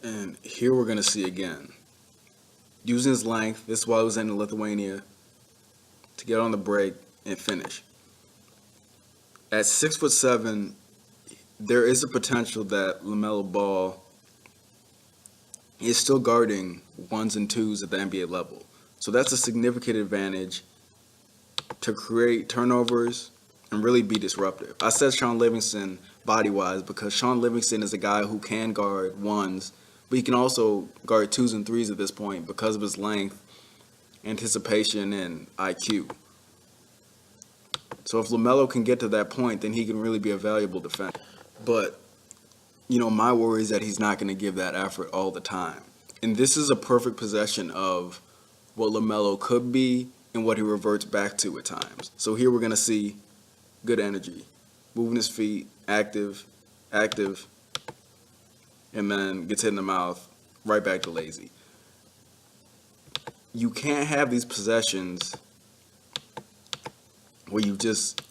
And here we're going to see again, using his length, this is why he was in Lithuania, to get on the break and finish. At 6'7", there is a potential that LaMelo Ball is still guarding ones and twos at the NBA level. So that's a significant advantage to create turnovers and really be disruptive. I said Sean Livingston body-wise because Sean Livingston is a guy who can guard ones, but he can also guard twos and threes at this point because of his length, anticipation, and IQ. So if LaMelo can get to that point, then he can really be a valuable defender. But, my worry is that he's not going to give that effort all the time. And this is a perfect possession of what LaMelo could be and what he reverts back to at times. So here we're going to see good energy, moving his feet, active, and then gets hit in the mouth, right back to lazy. You can't have these possessions where you just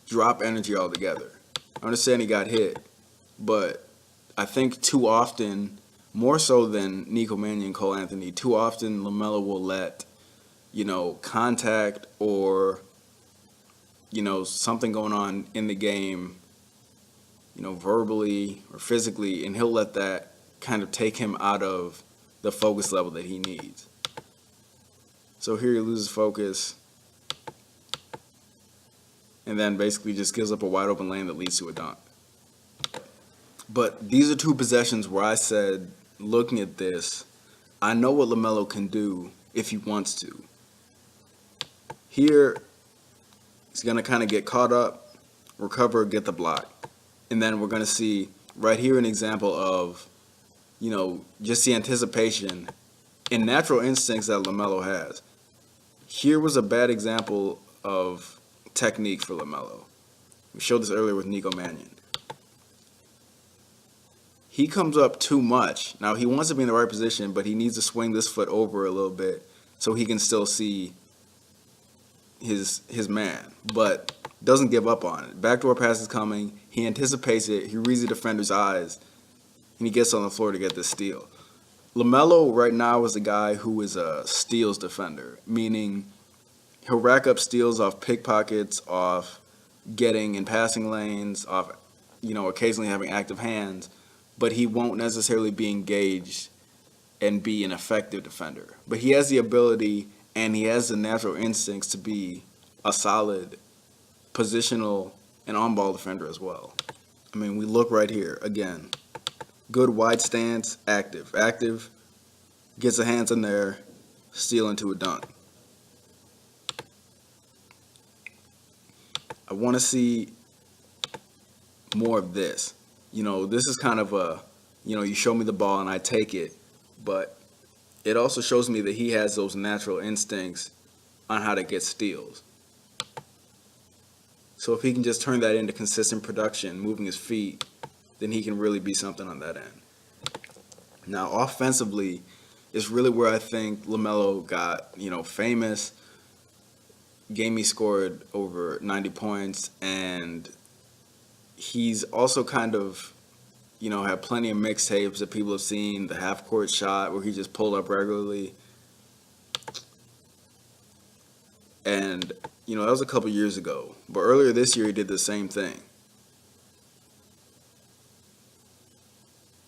drop energy altogether. I understand he got hit, but I think too often, more so than Nico Mannion and Cole Anthony, too often LaMelo will let, contact or, something going on in the game, verbally or physically, and he'll let that kind of take him out of the focus level that he needs. So here he loses focus and then basically just gives up a wide open lane that leads to a dunk. But these are two possessions where I said, looking at this, I know what LaMelo can do if he wants to. Here, he's going to kind of get caught up, recover, get the block. And then we're going to see right here an example of, just the anticipation and natural instincts that LaMelo has. Here was a bad example of technique for LaMelo. We showed this earlier with Nico Mannion. He comes up too much. Now, he wants to be in the right position, but he needs to swing this foot over a little bit so he can still see his man, but doesn't give up on it. Backdoor pass is coming. He anticipates it. He reads the defender's eyes, and he gets on the floor to get this steal. LaMelo right now is a guy who is a steals defender, meaning he'll rack up steals off pickpockets, off getting in passing lanes, off, occasionally having active hands, but he won't necessarily be engaged and be an effective defender. But he has the ability and he has the natural instincts to be a solid positional and on-ball defender as well. I mean, we look right here, again, good wide stance, active, gets the hands in there, steal into a dunk. I want to see more of this. This is kind of a, you show me the ball and I take it, but it also shows me that he has those natural instincts on how to get steals. So if he can just turn that into consistent production, moving his feet, then he can really be something on that end. Now, offensively is really where I think LaMelo got, famous. Game he scored over 90 points, and he's also kind of, had plenty of mixtapes that people have seen, the half-court shot where he just pulled up regularly. And, that was a couple years ago. But earlier this year, he did the same thing.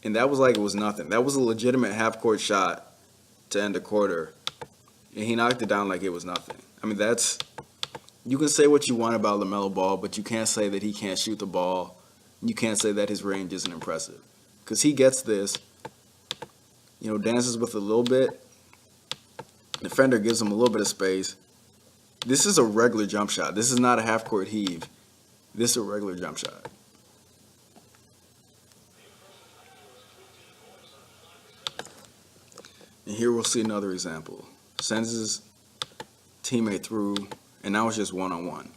And that was like it was nothing. That was a legitimate half-court shot to end a quarter. And he knocked it down like it was nothing. I mean, you can say what you want about LaMelo Ball, but you can't say that he can't shoot the ball. You can't say that his range isn't impressive. Because he gets this, dances with a little bit. Defender gives him a little bit of space. This is a regular jump shot. This is not a half-court heave. This is a regular jump shot. And here we'll see another example. Sends his teammate through, and now it's just one-on-one.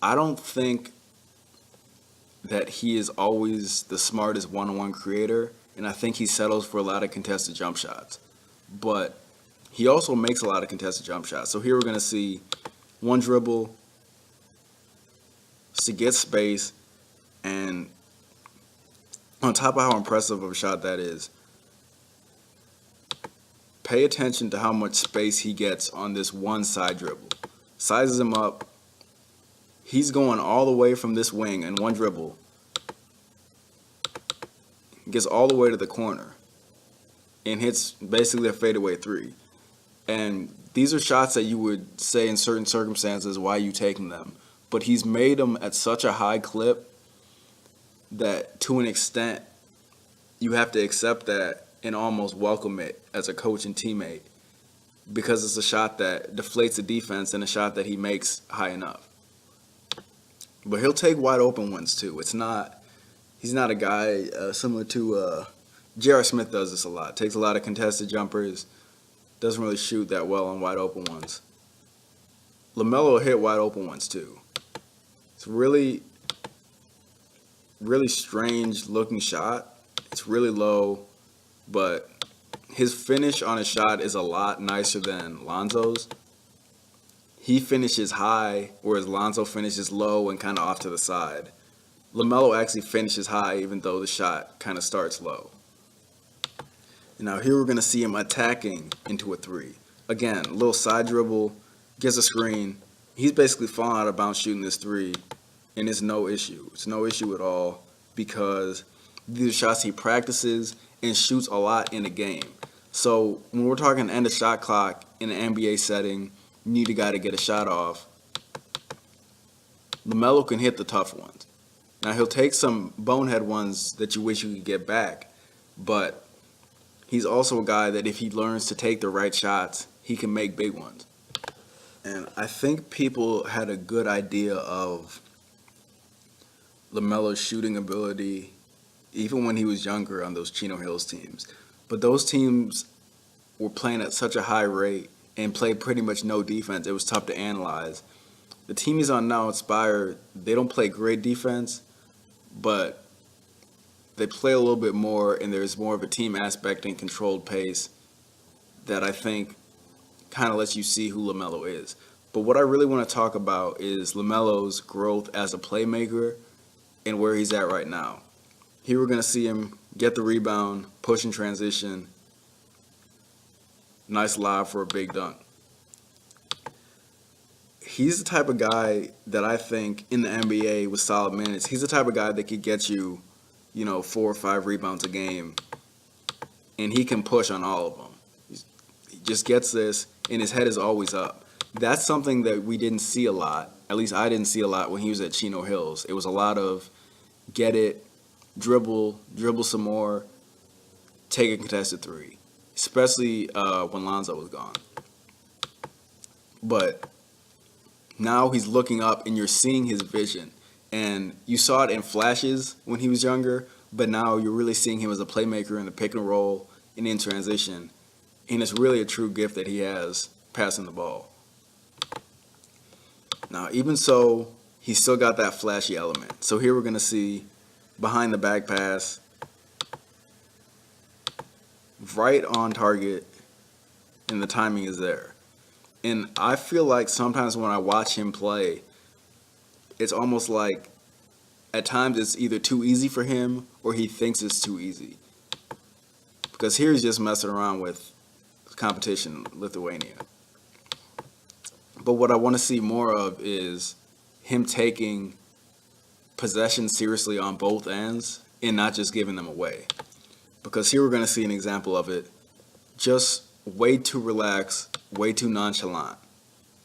I don't think that he is always the smartest one-on-one creator, and I think he settles for a lot of contested jump shots. But he also makes a lot of contested jump shots. So here we're going to see one dribble to get space, and on top of how impressive of a shot that is, pay attention to how much space he gets on this one side dribble. Sizes him up. He's going all the way from this wing in one dribble. Gets all the way to the corner and hits basically a fadeaway three. And these are shots that you would say in certain circumstances, why are you taking them? But he's made them at such a high clip that to an extent you have to accept that and almost welcome it as a coach and teammate, because it's a shot that deflates the defense and a shot that he makes high enough. But he'll take wide open ones too. He's not a guy similar to J.R. Smith does this a lot. Takes a lot of contested jumpers. Doesn't really shoot that well on wide open ones. LaMelo hit wide open ones too. It's really, really strange looking shot. It's really low, but his finish on a shot is a lot nicer than Lonzo's. He finishes high, whereas Lonzo finishes low and kind of off to the side. LaMelo actually finishes high, even though the shot kind of starts low. Now here we're going to see him attacking into a three. Again, a little side dribble, gets a screen. He's basically falling out of bounds shooting this three, and it's no issue. It's no issue at all, because these are shots he practices and shoots a lot in a game. So when we're talking end of shot clock in an NBA setting, you need a guy to get a shot off. LaMelo can hit the tough ones. Now he'll take some bonehead ones that you wish you could get back, but he's also a guy that if he learns to take the right shots, he can make big ones. And I think people had a good idea of LaMelo's shooting ability even when he was younger on those Chino Hills teams. But those teams were playing at such a high rate and played pretty much no defense. It was tough to analyze. The team he's on now, Inspire, they don't play great defense, but they play a little bit more, and there's more of a team aspect and controlled pace that I think kind of lets you see who LaMelo is. But what I really want to talk about is LaMelo's growth as a playmaker and where he's at right now. Here we're going to see him get the rebound, push in transition, nice lob for a big dunk. He's the type of guy that I think in the NBA with solid minutes, he's the type of guy that could get you, 4 or 5 rebounds a game, and he can push on all of them. He just gets this, and his head is always up. That's something that we didn't see a lot. At least I didn't see a lot when he was at Chino Hills. It was a lot of get it, dribble some more, take a contested three, especially when Lonzo was gone. But now he's looking up, and you're seeing his vision. And you saw it in flashes when he was younger, but now you're really seeing him as a playmaker in the pick and roll and in transition. And it's really a true gift that he has passing the ball. Now, even so, he's still got that flashy element. So here we're going to see behind the back pass, right on target, and the timing is there. And I feel like sometimes when I watch him play, it's almost like at times it's either too easy for him or he thinks it's too easy. Because here he's just messing around with competition, Lithuania. But what I want to see more of is him taking possession seriously on both ends and not just giving them away. Because here we're going to see an example of it. Just way too relaxed, way too nonchalant.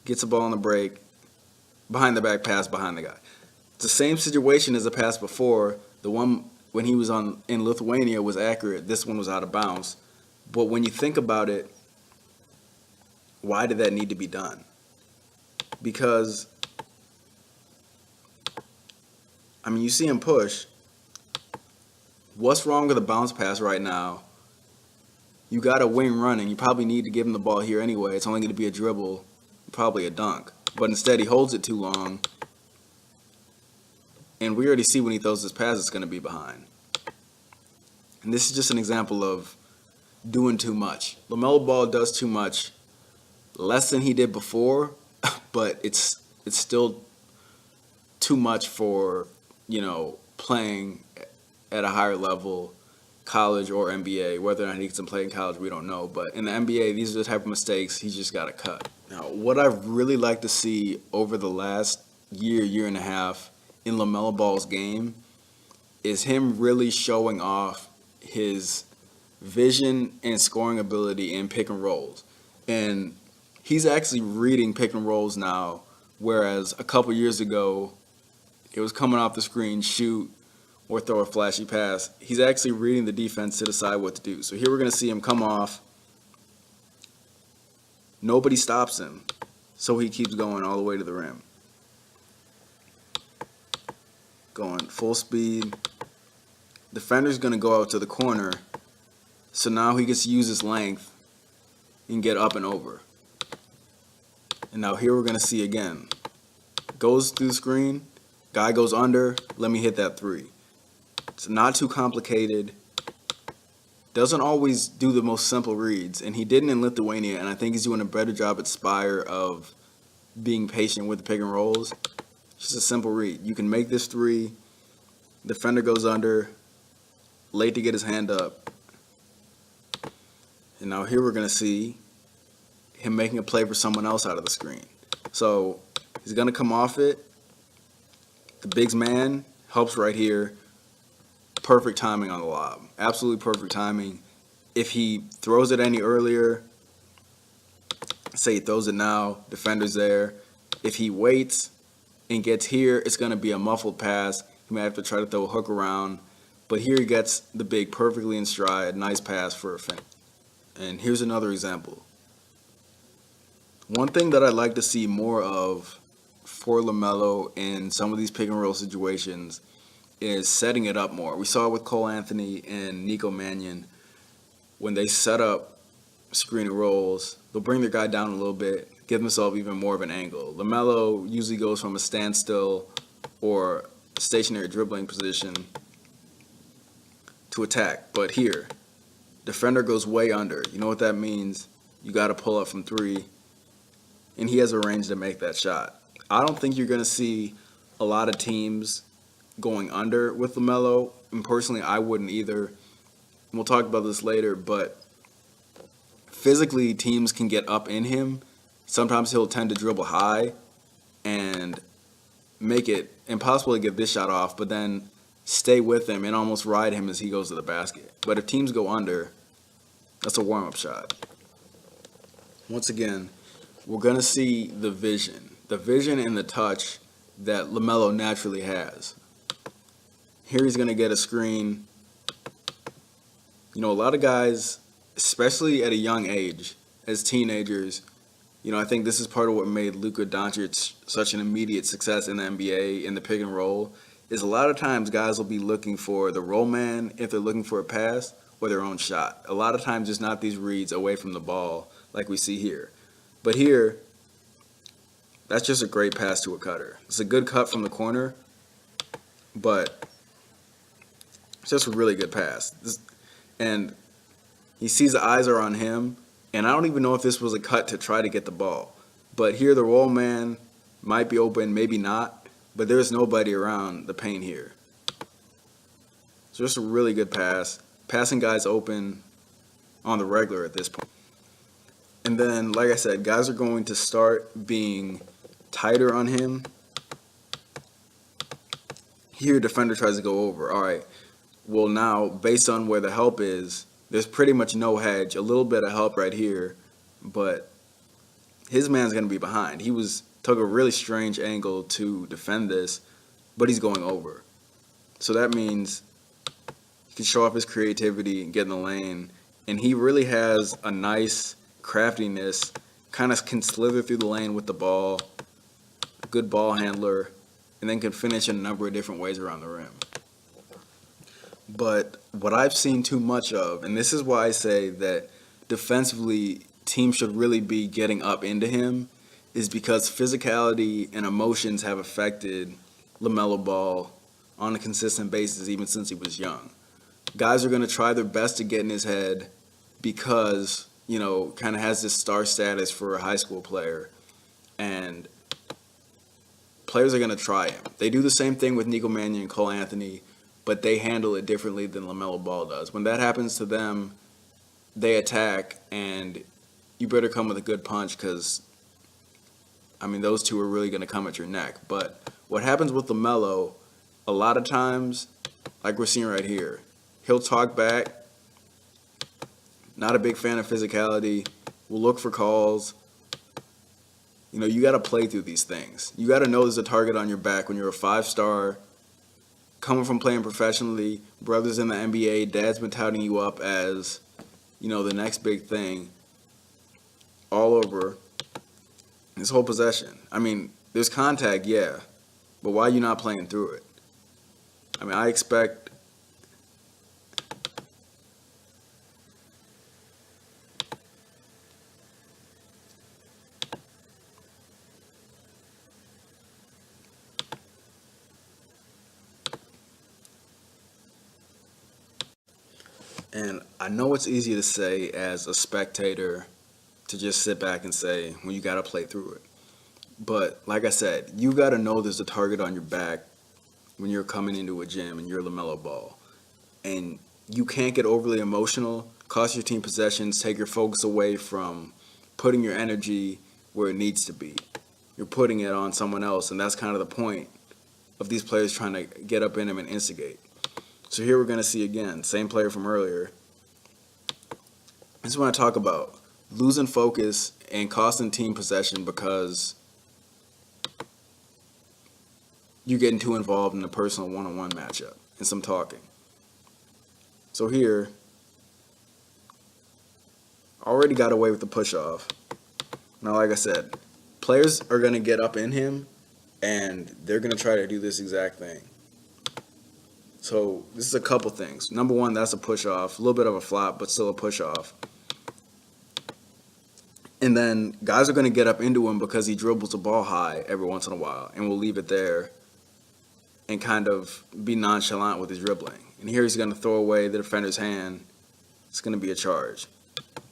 Gets a ball on the break, behind the back pass behind the guy. It's the same situation as the pass before. The one when he was in Lithuania was accurate. This one was out of bounds. But when you think about it, why did that need to be done? Because, you see him push. What's wrong with a bounce pass right now? You got a wing running. You probably need to give him the ball here anyway. It's only going to be a dribble, probably a dunk. But instead, he holds it too long. And we already see when he throws this pass, it's going to be behind. And this is just an example of doing too much. LaMelo Ball does too much, less than he did before, but it's still too much for, playing at a higher level college or NBA. Whether or not he can play in college, we don't know. But in the NBA, these are the type of mistakes he's just got to cut. Now, what I've really liked to see over the last year and a half in LaMelo Ball's game is him really showing off his vision and scoring ability in pick and rolls. And he's actually reading pick and rolls now, whereas a couple years ago, it was coming off the screen, shoot, or throw a flashy pass. He's actually reading the defense to decide what to do. So here we're going to see him come off. Nobody stops him, so he keeps going all the way to the rim. Going full speed. Defender's going to go out to the corner, so now he gets to use his length and get up and over. And now here we're going to see again. Goes through the screen, guy goes under, let me hit that three. It's not too complicated. Doesn't always do the most simple reads, and he didn't in Lithuania, and I think he's doing a better job at Spire of being patient with the pick and rolls. It's just a simple read. You can make this three, defender goes under, late to get his hand up. And now here we're going to see him making a play for someone else out of the screen. So he's going to come off it. The big man helps right here. Perfect timing on the lob. Absolutely perfect timing. If he throws it any earlier, say he throws it now, defender's there. If he waits and gets here, it's going to be a muffled pass. He might have to try to throw a hook around. But here he gets the big perfectly in stride. Nice pass for a finish. And here's another example. One thing that I'd like to see more of for LaMelo in some of these pick and roll situations is setting it up more. We saw it with Cole Anthony and Nico Mannion. When they set up screen and rolls, they'll bring their guy down a little bit, give themselves even more of an angle. LaMelo usually goes from a standstill or stationary dribbling position to attack. But here, defender goes way under. You know what that means? You got to pull up from three, and he has a range to make that shot. I don't think you're going to see a lot of teams going under with LaMelo, and personally, I wouldn't either. We'll talk about this later, but physically, teams can get up in him. Sometimes he'll tend to dribble high and make it impossible to get this shot off, but then stay with him and almost ride him as he goes to the basket. But if teams go under, that's a warm-up shot. Once again, we're going to see the vision and the touch that LaMelo naturally has. Here he's going to get a screen. You know, a lot of guys, especially at a young age, as teenagers, you know, I think this is part of what made Luka Doncic such an immediate success in the NBA in the pick and roll, is a lot of times guys will be looking for the roll man if they're looking for a pass or their own shot. A lot of times it's not these reads away from the ball like we see here. But here, that's just a great pass to a cutter. It's a good cut from the corner, but it's just a really good pass. And he sees the eyes are on him, and I don't even know if this was a cut to try to get the ball. But here the roll man might be open, maybe not, but there's nobody around the paint here. It's just a really good pass. Passing guys open on the regular at this point. And then, like I said, guys are going to start being tighter on him. Here, defender tries to go over. All right, well now, based on where the help is, there's pretty much no hedge. A little bit of help right here, but his man's going to be behind. He took a really strange angle to defend this, but he's going over. So that means he can show off his creativity and get in the lane. And he really has a nice craftiness, kind of can slither through the lane with the ball, good ball handler, and then can finish in a number of different ways around the rim. But what I've seen too much of, and this is why I say that defensively teams should really be getting up into him, is because physicality and emotions have affected LaMelo Ball on a consistent basis even since he was young. Guys are going to try their best to get in his head because, you know, kind of has this star status for a high school player. And players are going to try him. They do the same thing with Nico Mannion and Cole Anthony, but they handle it differently than LaMelo Ball does. When that happens to them, they attack, and you better come with a good punch because, I mean, those two are really going to come at your neck. But what happens with LaMelo, a lot of times, like we're seeing right here, he'll talk back, not a big fan of physicality, will look for calls. You know, you got to play through these things. You got to know there's a target on your back when you're a 5-star, coming from playing professionally, brothers in the NBA, dad's been touting you up as, you know, the next big thing all over this whole possession. I mean, there's contact, yeah, but why are you not playing through it? I mean, I expect and I know it's easy to say as a spectator to just sit back and say, well, you got to play through it. But like I said, you got to know there's a target on your back when you're coming into a gym and you're LaMelo Ball. And you can't get overly emotional, cost your team possessions, take your focus away from putting your energy where it needs to be. You're putting it on someone else, and that's kind of the point of these players trying to get up in him and instigate. So here we're going to see again, same player from earlier. I just want to talk about losing focus and costing team possession because you're getting too involved in a personal one-on-one matchup and some talking. So here, already got away with the push-off. Now, like I said, players are going to get up in him, and they're going to try to do this exact thing. So this is a couple things. Number one, that's a push-off. A little bit of a flop, but still a push-off. And then guys are going to get up into him because he dribbles the ball high every once in a while and will leave it there and kind of be nonchalant with his dribbling. And here he's going to throw away the defender's hand. It's going to be a charge.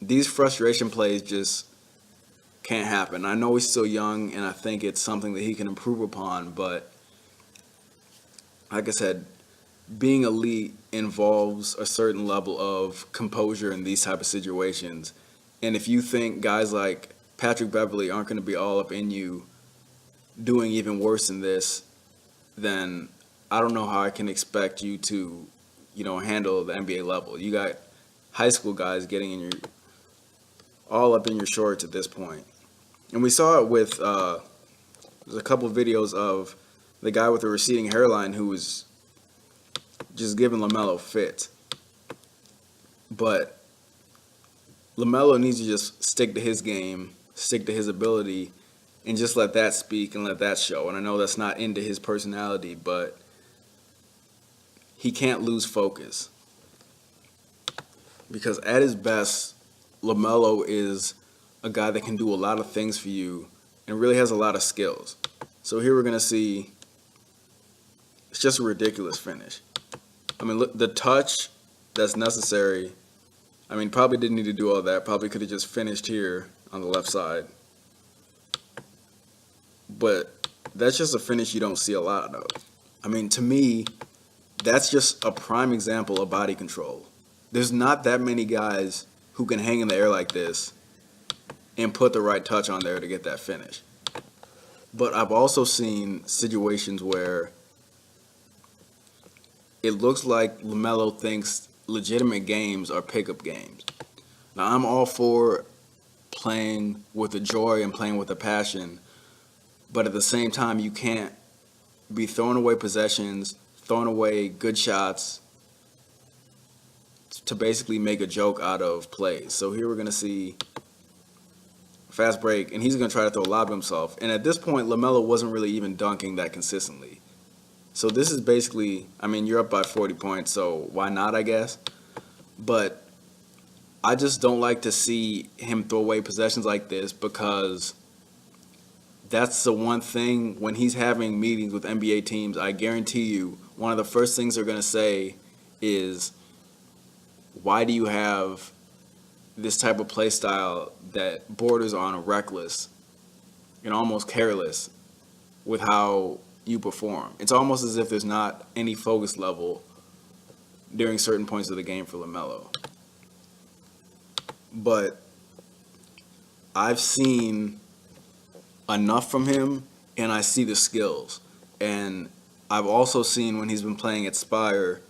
These frustration plays just can't happen. I know he's still young, and I think it's something that he can improve upon, but like I said, being elite involves a certain level of composure in these type of situations. And if you think guys like Patrick Beverley aren't going to be all up in you doing even worse than this, then I don't know how I can expect you to, you know, handle the NBA level. You got high school guys getting in your all up in your shorts at this point. And we saw it with there's a couple of videos of the guy with the receding hairline who was just giving LaMelo fit. But LaMelo needs to just stick to his game, stick to his ability, and just let that speak and let that show. And I know that's not into his personality, but he can't lose focus. Because at his best, LaMelo is a guy that can do a lot of things for you and really has a lot of skills. So here we're going to see, it's just a ridiculous finish. I mean, look, the touch that's necessary, I mean, probably didn't need to do all that. Probably could have just finished here on the left side. But that's just a finish you don't see a lot of. I mean, to me, that's just a prime example of body control. There's not that many guys who can hang in the air like this and put the right touch on there to get that finish. But I've also seen situations where it looks like LaMelo thinks legitimate games are pickup games. Now, I'm all for playing with a joy and playing with a passion, but at the same time, you can't be throwing away possessions, throwing away good shots to basically make a joke out of plays. So here we're going to see a fast break, and he's going to try to throw a lob himself. And at this point, LaMelo wasn't really even dunking that consistently. So this is basically, I mean, you're up by 40 points, so why not, I guess? But I just don't like to see him throw away possessions like this because that's the one thing when he's having meetings with NBA teams, I guarantee you one of the first things they're going to say is, why do you have this type of play style that borders on reckless and almost careless with how you perform? It's almost as if there's not any focus level during certain points of the game for LaMelo. But I've seen enough from him, and I see the skills. And I've also seen when he's been playing at Spire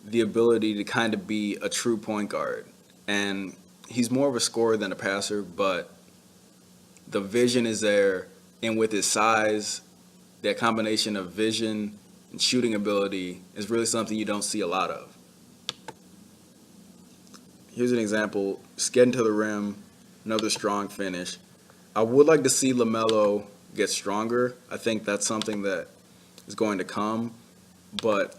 the ability to kind of be a true point guard. And he's more of a scorer than a passer, but the vision is there. And with his size, that combination of vision and shooting ability is really something you don't see a lot of. Here's an example. Just getting to the rim, another strong finish. I would like to see LaMelo get stronger. I think that's something that is going to come, but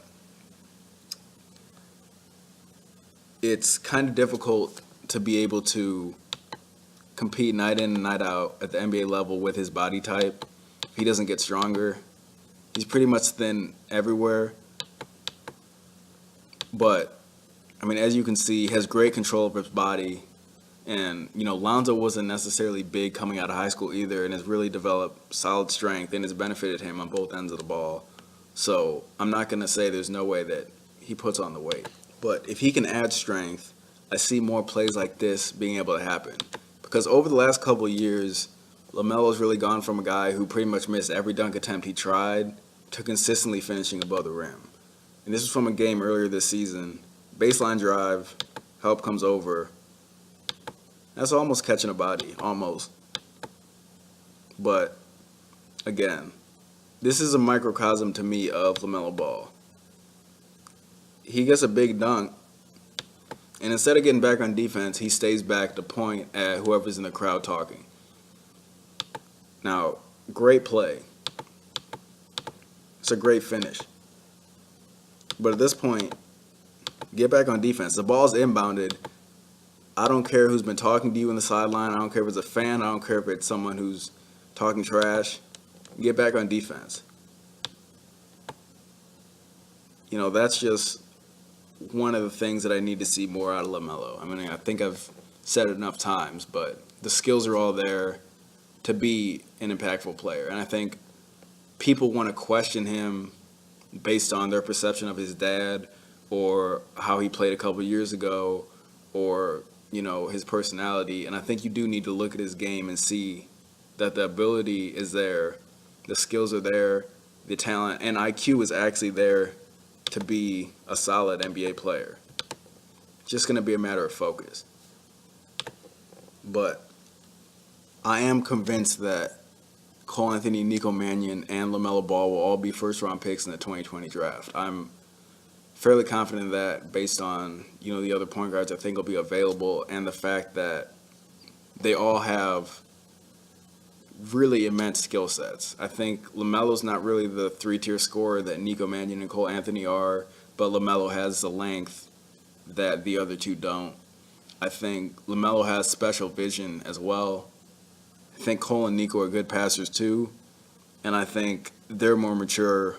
it's kind of difficult to be able to compete night in and night out at the NBA level with his body type. If he doesn't get stronger, he's pretty much thin everywhere. But, I mean, as you can see, he has great control of his body. And, Lonzo wasn't necessarily big coming out of high school either, and has really developed solid strength and has benefited him on both ends of the ball. So I'm not going to say there's no way that he puts on the weight. But if he can add strength, I see more plays like this being able to happen. Because over the last couple of years, LaMelo's really gone from a guy who pretty much missed every dunk attempt he tried to consistently finishing above the rim. And this was from a game earlier this season. Baseline drive, help comes over. That's almost catching a body, almost. But, again, this is a microcosm to me of LaMelo Ball. He gets a big dunk, and instead of getting back on defense, he stays back to point at whoever's in the crowd talking. Now, great play. It's a great finish. But at this point, get back on defense. The ball's inbounded. I don't care who's been talking to you in the sideline. I don't care if it's a fan. I don't care if it's someone who's talking trash. Get back on defense. That's just one of the things that I need to see more out of LaMelo. I mean, I think I've said it enough times, but the skills are all there to be an impactful player. And I think people want to question him based on their perception of his dad or how he played a couple years ago or, his personality. And I think you do need to look at his game and see that the ability is there, the skills are there, the talent and IQ is actually there to be a solid NBA player. It's just going to be a matter of focus. But I am convinced that Cole Anthony, Nico Mannion, and LaMelo Ball will all be first-round picks in the 2020 draft. I'm fairly confident in that based on, the other point guards I think will be available and the fact that they all have really immense skill sets. I think LaMelo's not really the three-tier scorer that Nico Mannion and Cole Anthony are, but LaMelo has the length that the other two don't. I think LaMelo has special vision as well. I think Cole and Nico are good passers too, and I think they're more mature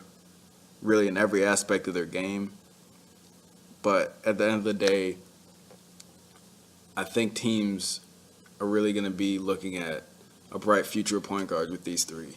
really in every aspect of their game. But at the end of the day, I think teams are really going to be looking at a bright future point guard with these three.